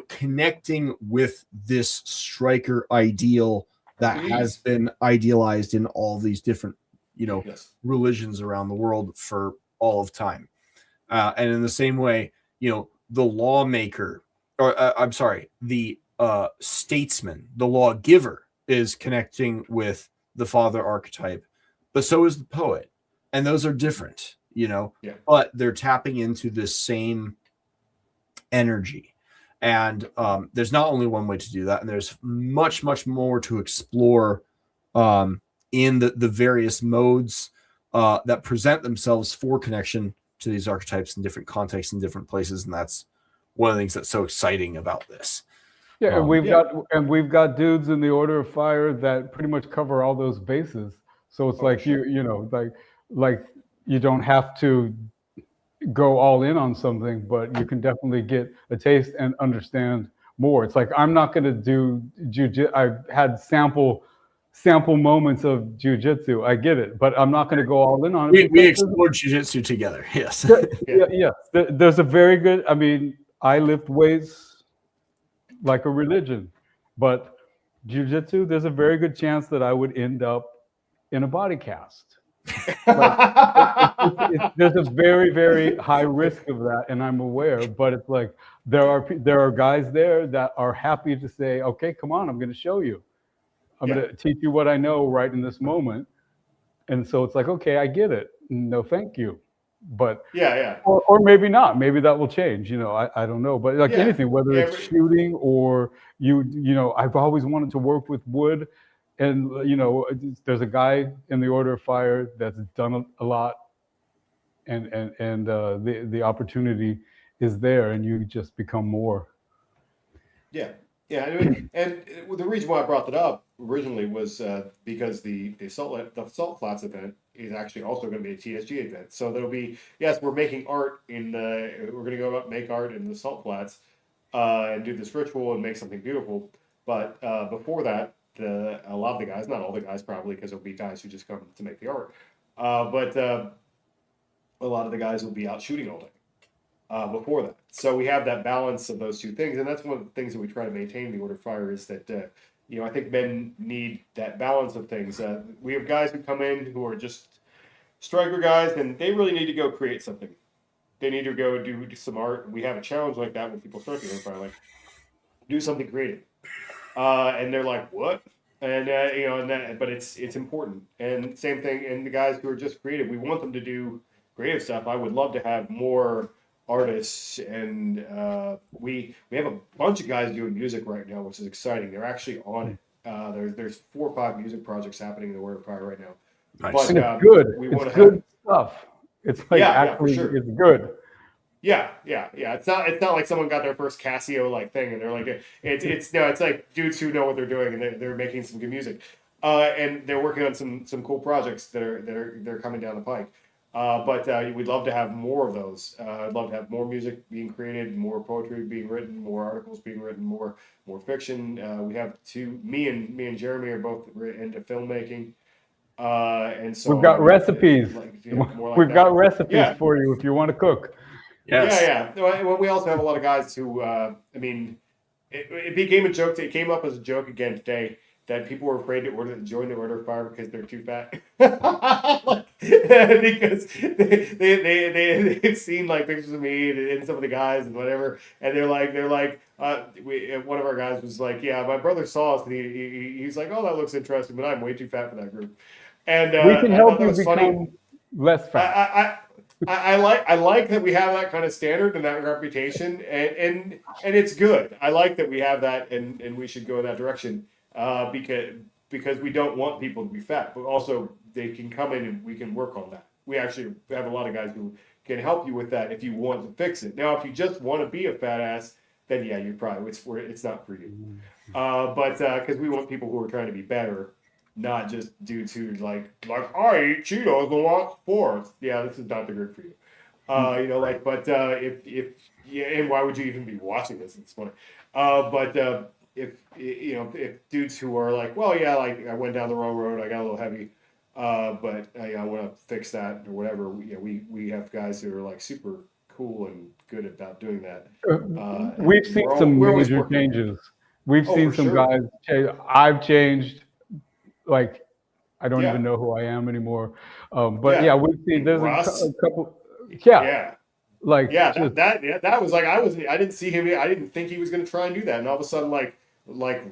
connecting with this striker ideal that has been idealized in all these different religions around the world for all of time. And in the same way, the lawmaker, or I'm sorry, the statesman, the lawgiver, is connecting with the father archetype, but so is the poet, and those are different, but they're tapping into this same energy. And there's not only one way to do that, and there's much, much more to explore in the various modes that present themselves for connection to these archetypes in different contexts and different places. And that's one of the things that's so exciting about this. Yeah, and we've got dudes in the Order of Fire that pretty much cover all those bases. So it's like like you don't have to go all in on something, but you can definitely get a taste and understand more. It's like I'm not going to do jiu-jitsu. I've had sample moments of jiu-jitsu. I get it, but I'm not going to go all in on it. We explored jiu-jitsu together. Yes. Yeah. There's a very good. I mean, I lift weights like a religion, but jiu-jitsu, there's a very good chance that I would end up in a body cast. There's a very, very high risk of that, and I'm aware. But it's like there are guys there that are happy to say, "Okay, come on, I'm going to show you. I'm going to teach you what I know right in this moment." And so it's like, okay, I get it. No, thank you. But or maybe not. Maybe that will change. I don't know. But like anything, whether it's shooting or I've always wanted to work with wood. And, there's a guy in the Order of Fire that's done a lot, and the opportunity is there, and you just become more. Yeah. And the reason why I brought that up originally was because the Salt Flats event is actually also going to be a TSG event. So there'll be, we're making art we're going to go out and make art in the Salt Flats and do this ritual and make something beautiful. But before that, a lot of the guys, not all the guys probably, because there'll be guys who just come to make the art, but a lot of the guys will be out shooting all day before that. So we have that balance of those two things, and that's one of the things that we try to maintain in the Order of Fire is that I think men need that balance of things. We have guys who come in who are just striker guys, and they really need to go create something. They need to go do some art. We have a challenge like that when people start the Order of Fire, like do something creative, and they're like, "What?" And but it's important. And same thing. And the guys who are just creative, we want them to do creative stuff. I would love to have more artists, and we have a bunch of guys doing music right now, which is exciting. They're actually on it. There's 4 or 5 music projects happening in the Order of Fire right now. Nice. But it's good. It's good stuff. It's like actually sure. it's good. Yeah. It's not like someone got their first Casio like thing and they're like it's like dudes who know what they're doing and they're making some good music, and they're working on some cool projects that are coming down the pike. But we'd love to have more of those. I'd love to have more music being created, more poetry being written, more articles being written, more fiction. We have me and Jeremy are both into filmmaking. And so we've got recipes. We've got recipes for you if you want to cook. Yes. Yeah. Well, we also have a lot of guys who, it became a joke. It came up as a joke again today that people were afraid to join the Order of Fire because they're too fat. Because they've seen like pictures of me and some of the guys and whatever, and they're like, one of our guys was like, yeah, my brother saw us and he's like, oh, that looks interesting, but I'm way too fat for that group. And we can help you become less fat. I like that we have that kind of standard and that reputation, and it's good. I like that we have that, and we should go in that direction because we don't want people to be fat, but also they can come in and we can work on that. We actually have a lot of guys who can help you with that if you want to fix it. Now, if you just want to be a fat ass, then yeah, you probably it's not for you. But because we want people who are trying to be better. Not just due to like I eat Cheetos and watch sports. Yeah, this is not the group for you. If and why would you even be watching this at this point? If dudes who are like, well, yeah, like I went down the wrong road, I got a little heavy, but I want to fix that or whatever. We have guys who are like super cool and good about doing that. We've seen some major changes. We've seen some guys change. I've changed. Like, I don't even know who I am anymore. We've seen there's a couple. That was like I didn't see him. I didn't think he was going to try and do that, and all of a sudden, like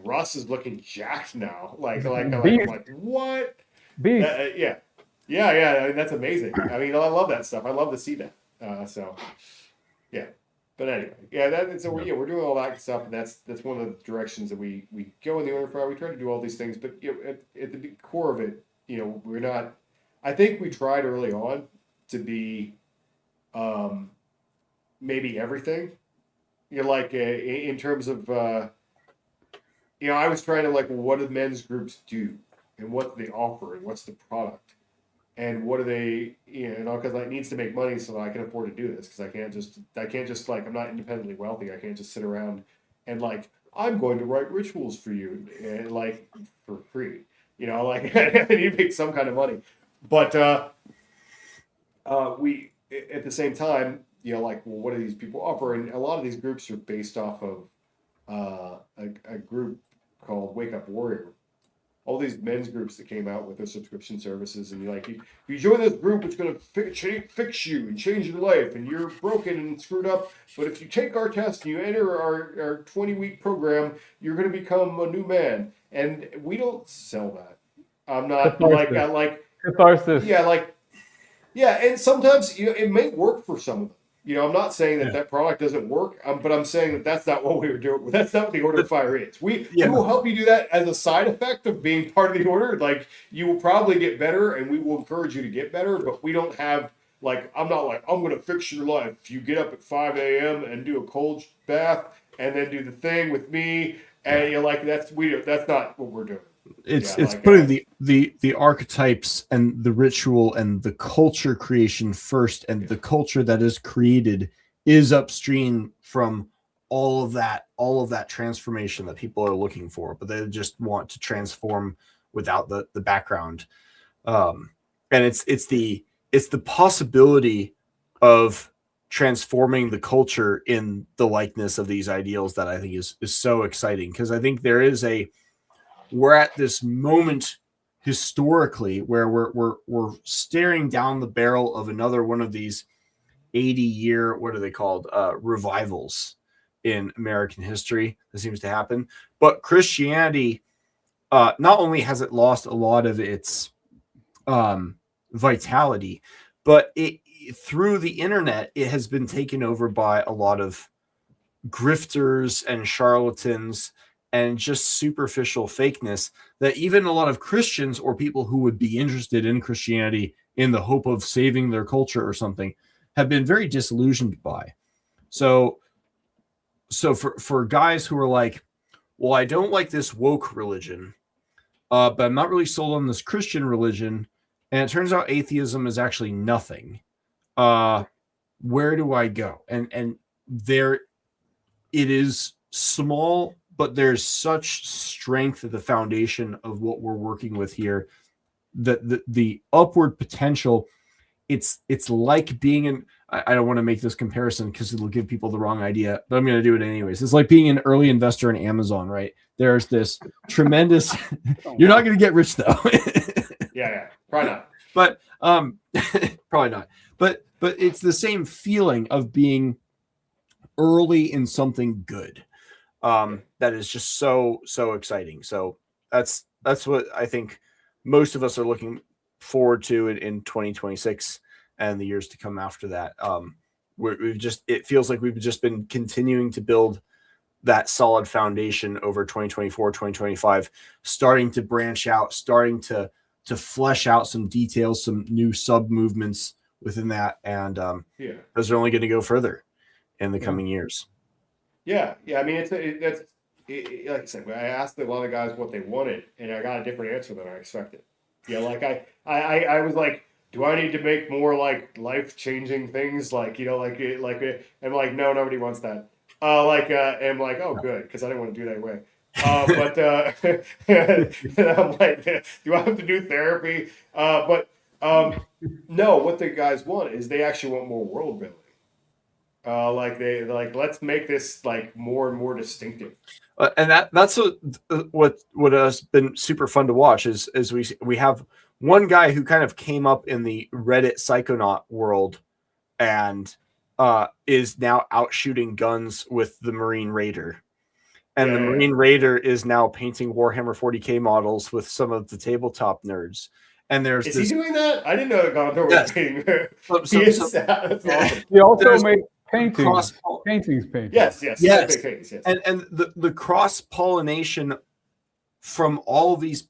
Russ is looking jacked now. Like what? Beast. Yeah. I mean, that's amazing. I mean, I love that stuff. I love to see that. But anyway, we're doing all that stuff, and that's one of the directions that we go in the Order of Fire. We try to do all these things, but at the core of it, we're not. I think we tried early on to be, maybe everything. In terms of, I was trying to like, well, what do men's groups do, and what do they offer, and what's the product. And what do they, because it needs to make money so that I can afford to do this. Because I can't just like, I'm not independently wealthy. I can't just sit around and like, I'm going to write rituals for you and like for free. I need to make some kind of money. But we, at the same time, well, what do these people offer? And a lot of these groups are based off of a group called Wake Up Warrior. All these men's groups that came out with their subscription services, and if you join this group, it's going to fix you and change your life, and you're broken and screwed up. But if you take our test and you enter our 20-week program, you're going to become a new man. And we don't sell that. I'm not like catharsis. And sometimes it may work for some of them. I'm not saying that product doesn't work, but I'm saying that that's not what we were doing. That's not what the Order of Fire is. We will help you do that as a side effect of being part of the Order. Like, you will probably get better, and we will encourage you to get better, but we don't have, I'm not like, I'm going to fix your life. If you get up at 5 a.m. and do a cold bath and then do the thing with me, and that's not what we're doing. It's putting the archetypes and the ritual and the culture creation first, and the culture that is created is upstream from all of that transformation that people are looking for, but they just want to transform without the background. And it's the possibility of transforming the culture in the likeness of these ideals that I think is so exciting, because I think we're at this moment historically where we're staring down the barrel of another one of these 80-year, what are they called, revivals in American history that seems to happen. But Christianity, not only has it lost a lot of its vitality, but through the internet, it has been taken over by a lot of grifters and charlatans and just superficial fakeness that even a lot of Christians or people who would be interested in Christianity in the hope of saving their culture or something have been very disillusioned by. So for guys who are like, well, I don't like this woke religion, but I'm not really sold on this Christian religion, and it turns out atheism is actually nothing. Where do I go? And there, it is small, but there's such strength at the foundation of what we're working with here that the upward potential, it's like being in, I don't want to make this comparison because it'll give people the wrong idea, but I'm going to do it anyways. It's like being an early investor in Amazon, right? There's this tremendous, you're not going to get rich though. yeah, probably not. But probably not. But it's the same feeling of being early in something good. That is just so exciting. So that's what I think most of us are looking forward to in 2026 and the years to come after that. It feels like we've just been continuing to build that solid foundation over 2024, 2025, starting to branch out, starting to flesh out some details, some new sub movements within that. And those are only going to go further in the coming years. Yeah. I mean, it's like I said, I asked a lot of guys what they wanted, and I got a different answer than I expected. Yeah, like I was like, do I need to make more like life-changing things? Like, I'm like, no, nobody wants that. And I'm like, oh, good, because I didn't want to do that anyway. I'm like, do I have to do therapy? No, what the guys want is they actually want more world building. Let's make this like more and more distinctive. And that's what has been super fun to watch is we have one guy who kind of came up in the Reddit psychonaut world and is now out shooting guns with the Marine Raider. And the Marine Raider is now painting Warhammer 40K models with some of the tabletop nerds. And is he doing that? I didn't know that Gondor was painting. That's awesome. He also made paintings. Yes. And the cross-pollination from all these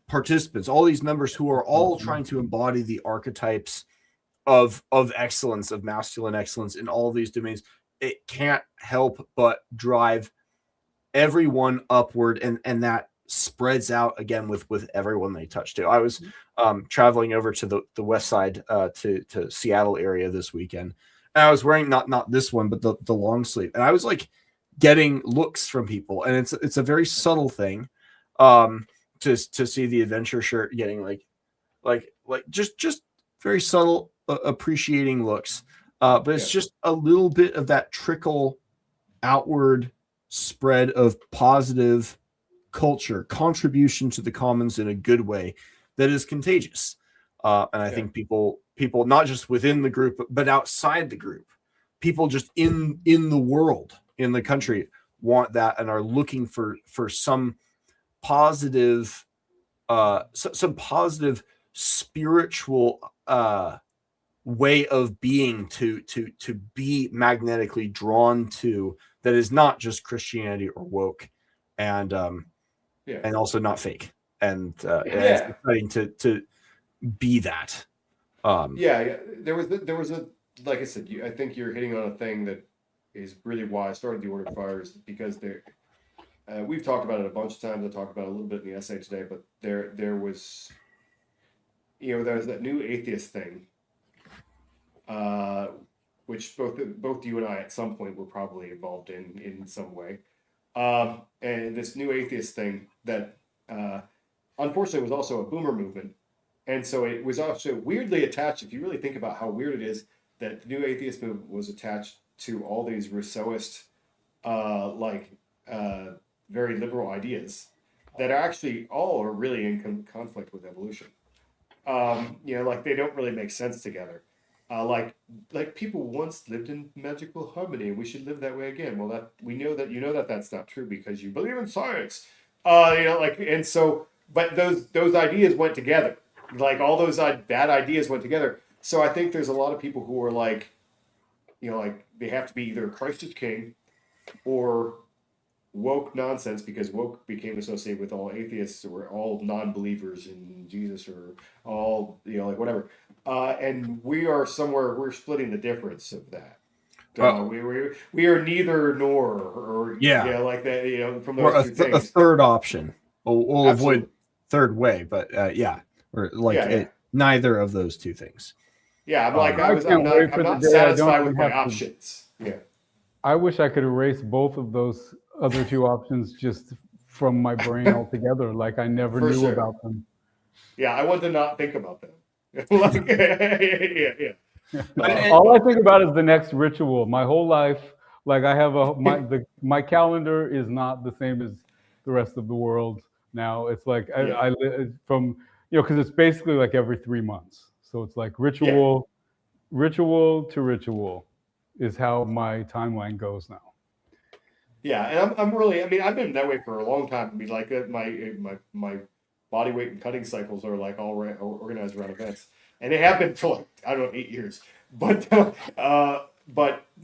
participants, all these members who are all trying to embody the archetypes of excellence, of masculine excellence in all of these domains, it can't help but drive everyone upward, and that spreads out again with everyone they touch to. I was traveling over to the west side to Seattle area this weekend, and I was wearing not this one, but the long sleeve, and I was like getting looks from people, and it's a very subtle thing to see the adventure shirt getting like just very subtle appreciating looks, but it's just a little bit of that trickle outward spread of positive culture contribution to the commons in a good way that is contagious. And I think people not just within the group but outside the group, people just in the world, in the country, want that and are looking for some positive spiritual way of being to be magnetically drawn to, that is not just Christianity or woke, and also not fake. And it's exciting to be that. There was a like I said, I think you're hitting on a thing that is really why I started the Order of Fires, because we've talked about it a bunch of times. I talked about it a little bit in the essay today, but there was that new atheist thing. which both you and I at some point were probably involved in some way. And this new atheist thing that unfortunately was also a boomer movement. And so it was also weirdly attached, if you really think about how weird it is, that the new atheist movement was attached to all these Rousseauist, very liberal ideas that are actually all are really in conflict with evolution. Like they don't really make sense together. Like people once lived in magical harmony, and we should live that way again. Well, that we know that that's not true because you believe in science. And so, but those ideas went together. Like all those bad ideas went together. So I think there's a lot of people who are like, like they have to be either Christ is king or woke nonsense, because woke became associated with all atheists or all non-believers in Jesus or all, like whatever. And we're splitting the difference of that. We are neither nor, or like that, from those two things. A third option. We'll avoid third way, but neither of those two things. Yeah, I'm not satisfied with my options. Yeah. I wish I could erase both of those other two options just from my brain altogether. Like I never knew about them. Yeah, I want to not think about them. All I think about is the next ritual. My whole life, like I have my calendar is not the same as the rest of the world now. It's like I live from, because it's basically like every 3 months. So it's like ritual to ritual is how my timeline goes now. Yeah, and I'm really, I've been that way for a long time. Like my body weight and cutting cycles are like all organized around events, and they have been for like, I don't know, 8 years. But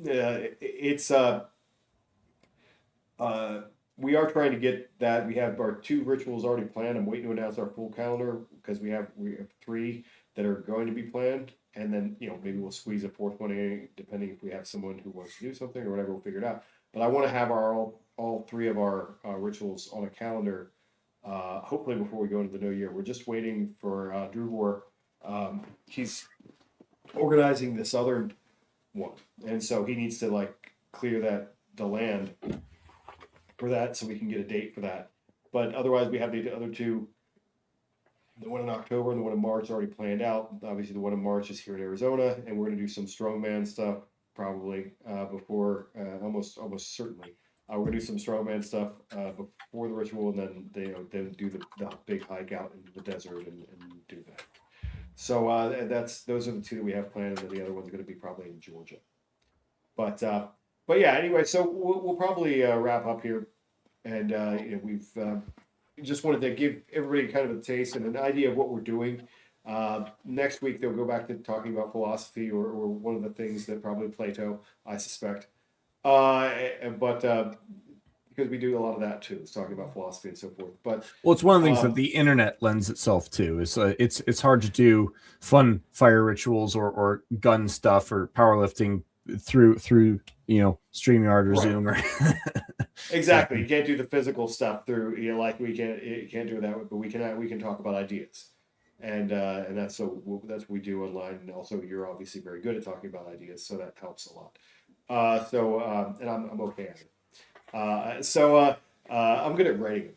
it's we are trying to get that. We have our 2 rituals already planned. I'm waiting to announce our full calendar because we have 3 that are going to be planned, and then maybe we'll squeeze a 4th one in, depending if we have someone who wants to do something or whatever. We'll figure it out. But I want to have all 3 of our rituals on a calendar, hopefully before we go into the new year. We're just waiting for Drew War. He's organizing the southern one, and so he needs to clear the land for that, so we can get a date for that. But otherwise, we have the other 2. The one in October and the one in March already planned out. Obviously, the one in March is here in Arizona, and we're going to do some strongman stuff probably before, almost certainly. We're going to do some strongman stuff before the ritual, and then do the big hike out into the desert and do that. So those are the 2 that we have planned, and then the other one's going to be probably in Georgia. But yeah, anyway, so we'll probably wrap up here, and we've just wanted to give everybody kind of a taste and an idea of what we're doing. Next week they'll go back to talking about philosophy or one of the things that probably Plato, I suspect. But because we do a lot of that too, it's talking about philosophy and so forth. But it's one of the things that the internet lends itself to. Is it's hard to do fun fire rituals or gun stuff or powerlifting through StreamYard or Zoom or exactly. You can't do the physical stuff through we can't do it that way, but we can talk about ideas, and that's what we do online. And also, you're obviously very good at talking about ideas, so that helps a lot. And I'm okay at it. I'm good at writing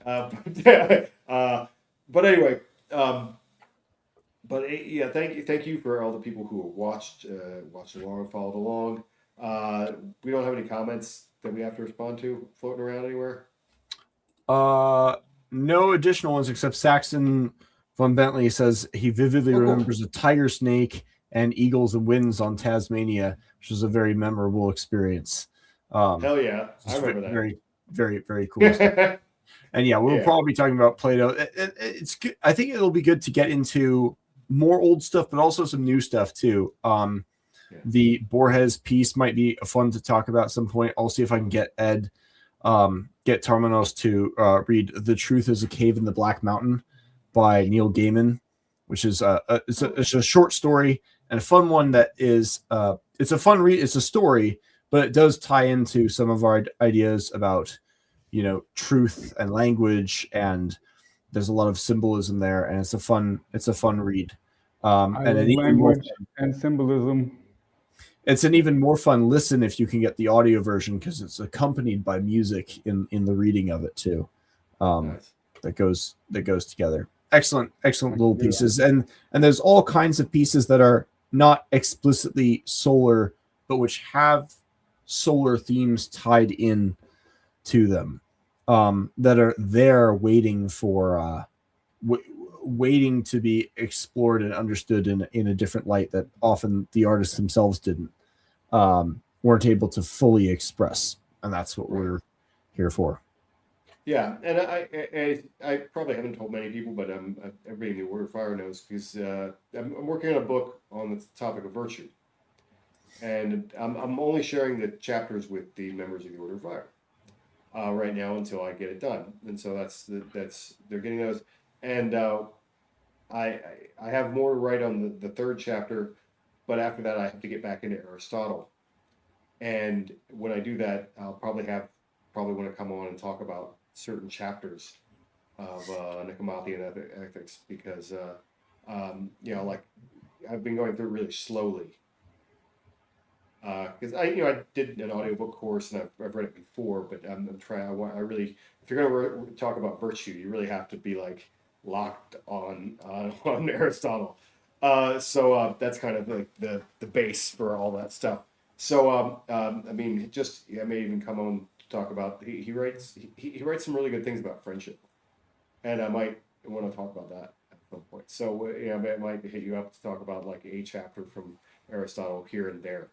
about it. But anyway, thank you for all the people who watched along and followed along. We don't have any comments that we have to respond to floating around anywhere. No additional ones except Saxon von Bentley says he vividly remembers a tiger snake and eagles and winds on Tasmania, which was a very memorable experience. Hell yeah, I remember that. Very, very, very cool stuff. And we'll probably be talking about Plato. It's good. I think it'll be good to get into more old stuff, but also some new stuff too. The Borges piece might be fun to talk about at some point. I'll see if I can get Ed, get Taurmenos to read "The Truth Is a Cave in the Black Mountain" by Neil Gaiman, which is it's a short story and a fun one. That is it's a fun read. It's a story, but it does tie into some of our ideas about truth and language, and there's a lot of symbolism there, and it's a fun read. And language and symbolism. It's an even more fun listen if you can get the audio version, because it's accompanied by music in the reading of it too. Nice. That goes together. Excellent little pieces, and there's all kinds of pieces that are not explicitly solar, but which have solar themes tied in to them, that are there waiting for waiting to be explored and understood in a different light that often the artists themselves weren't able to fully express, and that's what we're here for. Yeah, and I probably haven't told many people, but everybody in the Order of Fire knows, because I'm working on a book on the topic of virtue, and I'm only sharing the chapters with the members of the Order of Fire right now until I get it done, and so that's they're getting those, and I have more to write on the third chapter, but after that I have to get back into Aristotle, and when I do that, I'll probably want to come on and talk about certain chapters of Nicomachean ethics, because like I've been going through it really slowly, because I did an audiobook course and I've read it before, but I'm trying. I really, if you're going to talk about virtue, you really have to be like locked on Aristotle. So that's kind of like the base for all that stuff. So I mean, I may even come on to talk about. He writes some really good things about friendship, and I might want to talk about that at some point. So I might hit you up to talk about like a chapter from Aristotle here and there.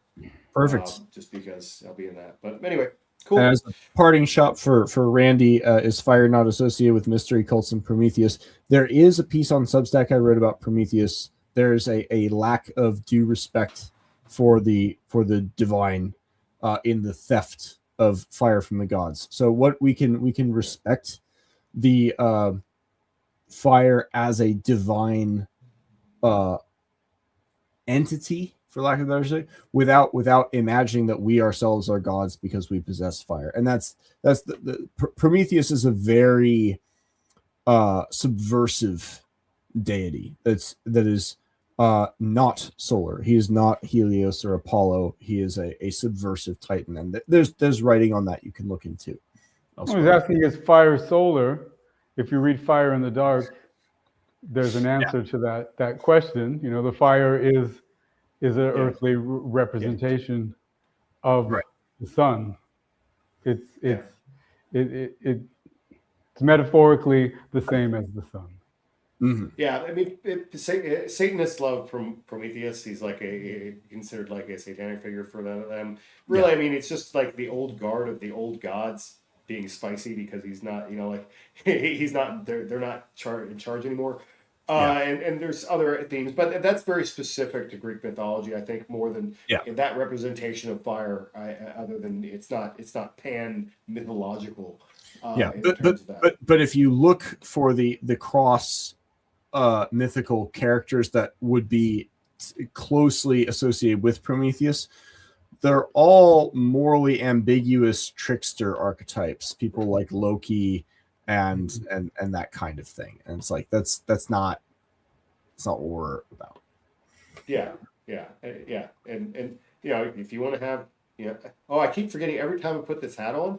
Perfect. Just because I'll be in that. But anyway, cool. As a parting shot for Randy, is fire not associated with mystery cults and Prometheus? There is a piece on Substack I wrote about Prometheus. There's a lack of due respect for the divine in the theft of fire from the gods. So what we can respect the fire as a divine entity, for lack of a better say, without imagining that we ourselves are gods because we possess fire. And that's the Prometheus is a very subversive deity that is not solar. He is not Helios or Apollo. He is a subversive titan, and there's writing on that you can look into. I was asking, is fire solar? If you read Fire in the Dark, there's an answer to that question. The fire is an earthly representation of the sun. It's metaphorically the same as the sun. Mm-hmm. Yeah, I mean, Satanists love Prometheus. He's like considered like a satanic figure for them. Really, I mean, it's just like the old guard of the old gods being spicy because he's not, like he's not. They're not in charge anymore. And there's other themes, but that's very specific to Greek mythology, I think, more than that representation of fire. Other than it's not pan mythological. But if you look for the cross mythical characters that would be closely associated with Prometheus, they're all morally ambiguous trickster archetypes. People like Loki and that kind of thing. And it's like that's not what we're about. Yeah. And if you want to have I keep forgetting every time I put this hat on.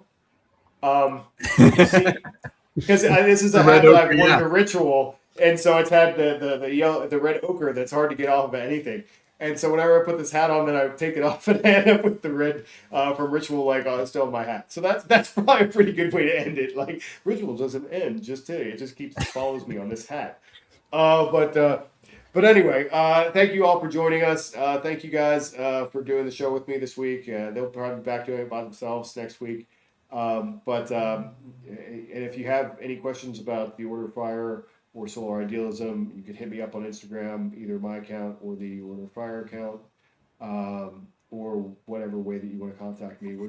Because this is a hat that I've worn a ritual, and so it's had the red ochre that's hard to get off of anything. And so whenever I put this hat on, then I take it off and I end up with the red from ritual still in my hat. So that's probably a pretty good way to end it. Like, ritual doesn't end just today; it just follows me on this hat. But anyway, thank you all for joining us. Thank you guys for doing the show with me this week. They'll probably be back doing it by themselves next week. And if you have any questions about the Order of Fire or Solar Idealism, you can hit me up on Instagram, either my account or the Order of Fire account, or whatever way that you want to contact me. We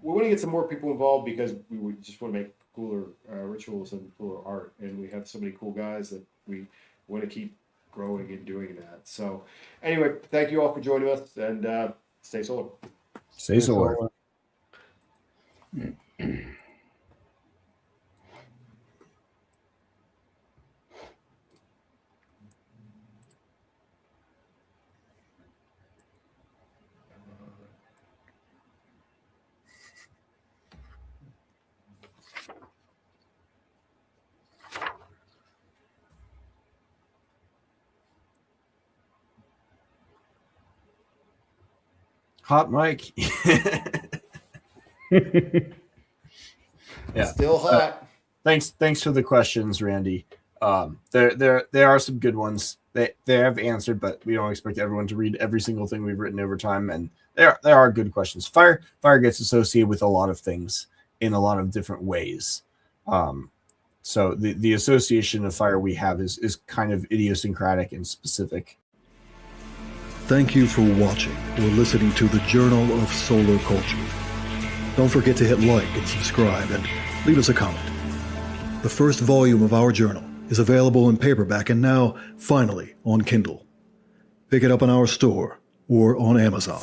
want to get some more people involved because we just want to make cooler rituals and cooler art, and we have so many cool guys that we want to keep growing and doing that. So anyway, thank you all for joining us, and stay solar. Stay solar. Hot mic. Yeah. Still hot. Thanks for the questions, Randy. There are some good ones. They have answered, but we don't expect everyone to read every single thing we've written over time. And there are good questions. Fire gets associated with a lot of things in a lot of different ways. So the association of fire we have is kind of idiosyncratic and specific. Thank you for watching or listening to the Journal of Solar Culture. Don't forget to hit like and subscribe and leave us a comment. The first volume of our journal is available in paperback and now, finally, on Kindle. Pick it up in our store or on Amazon.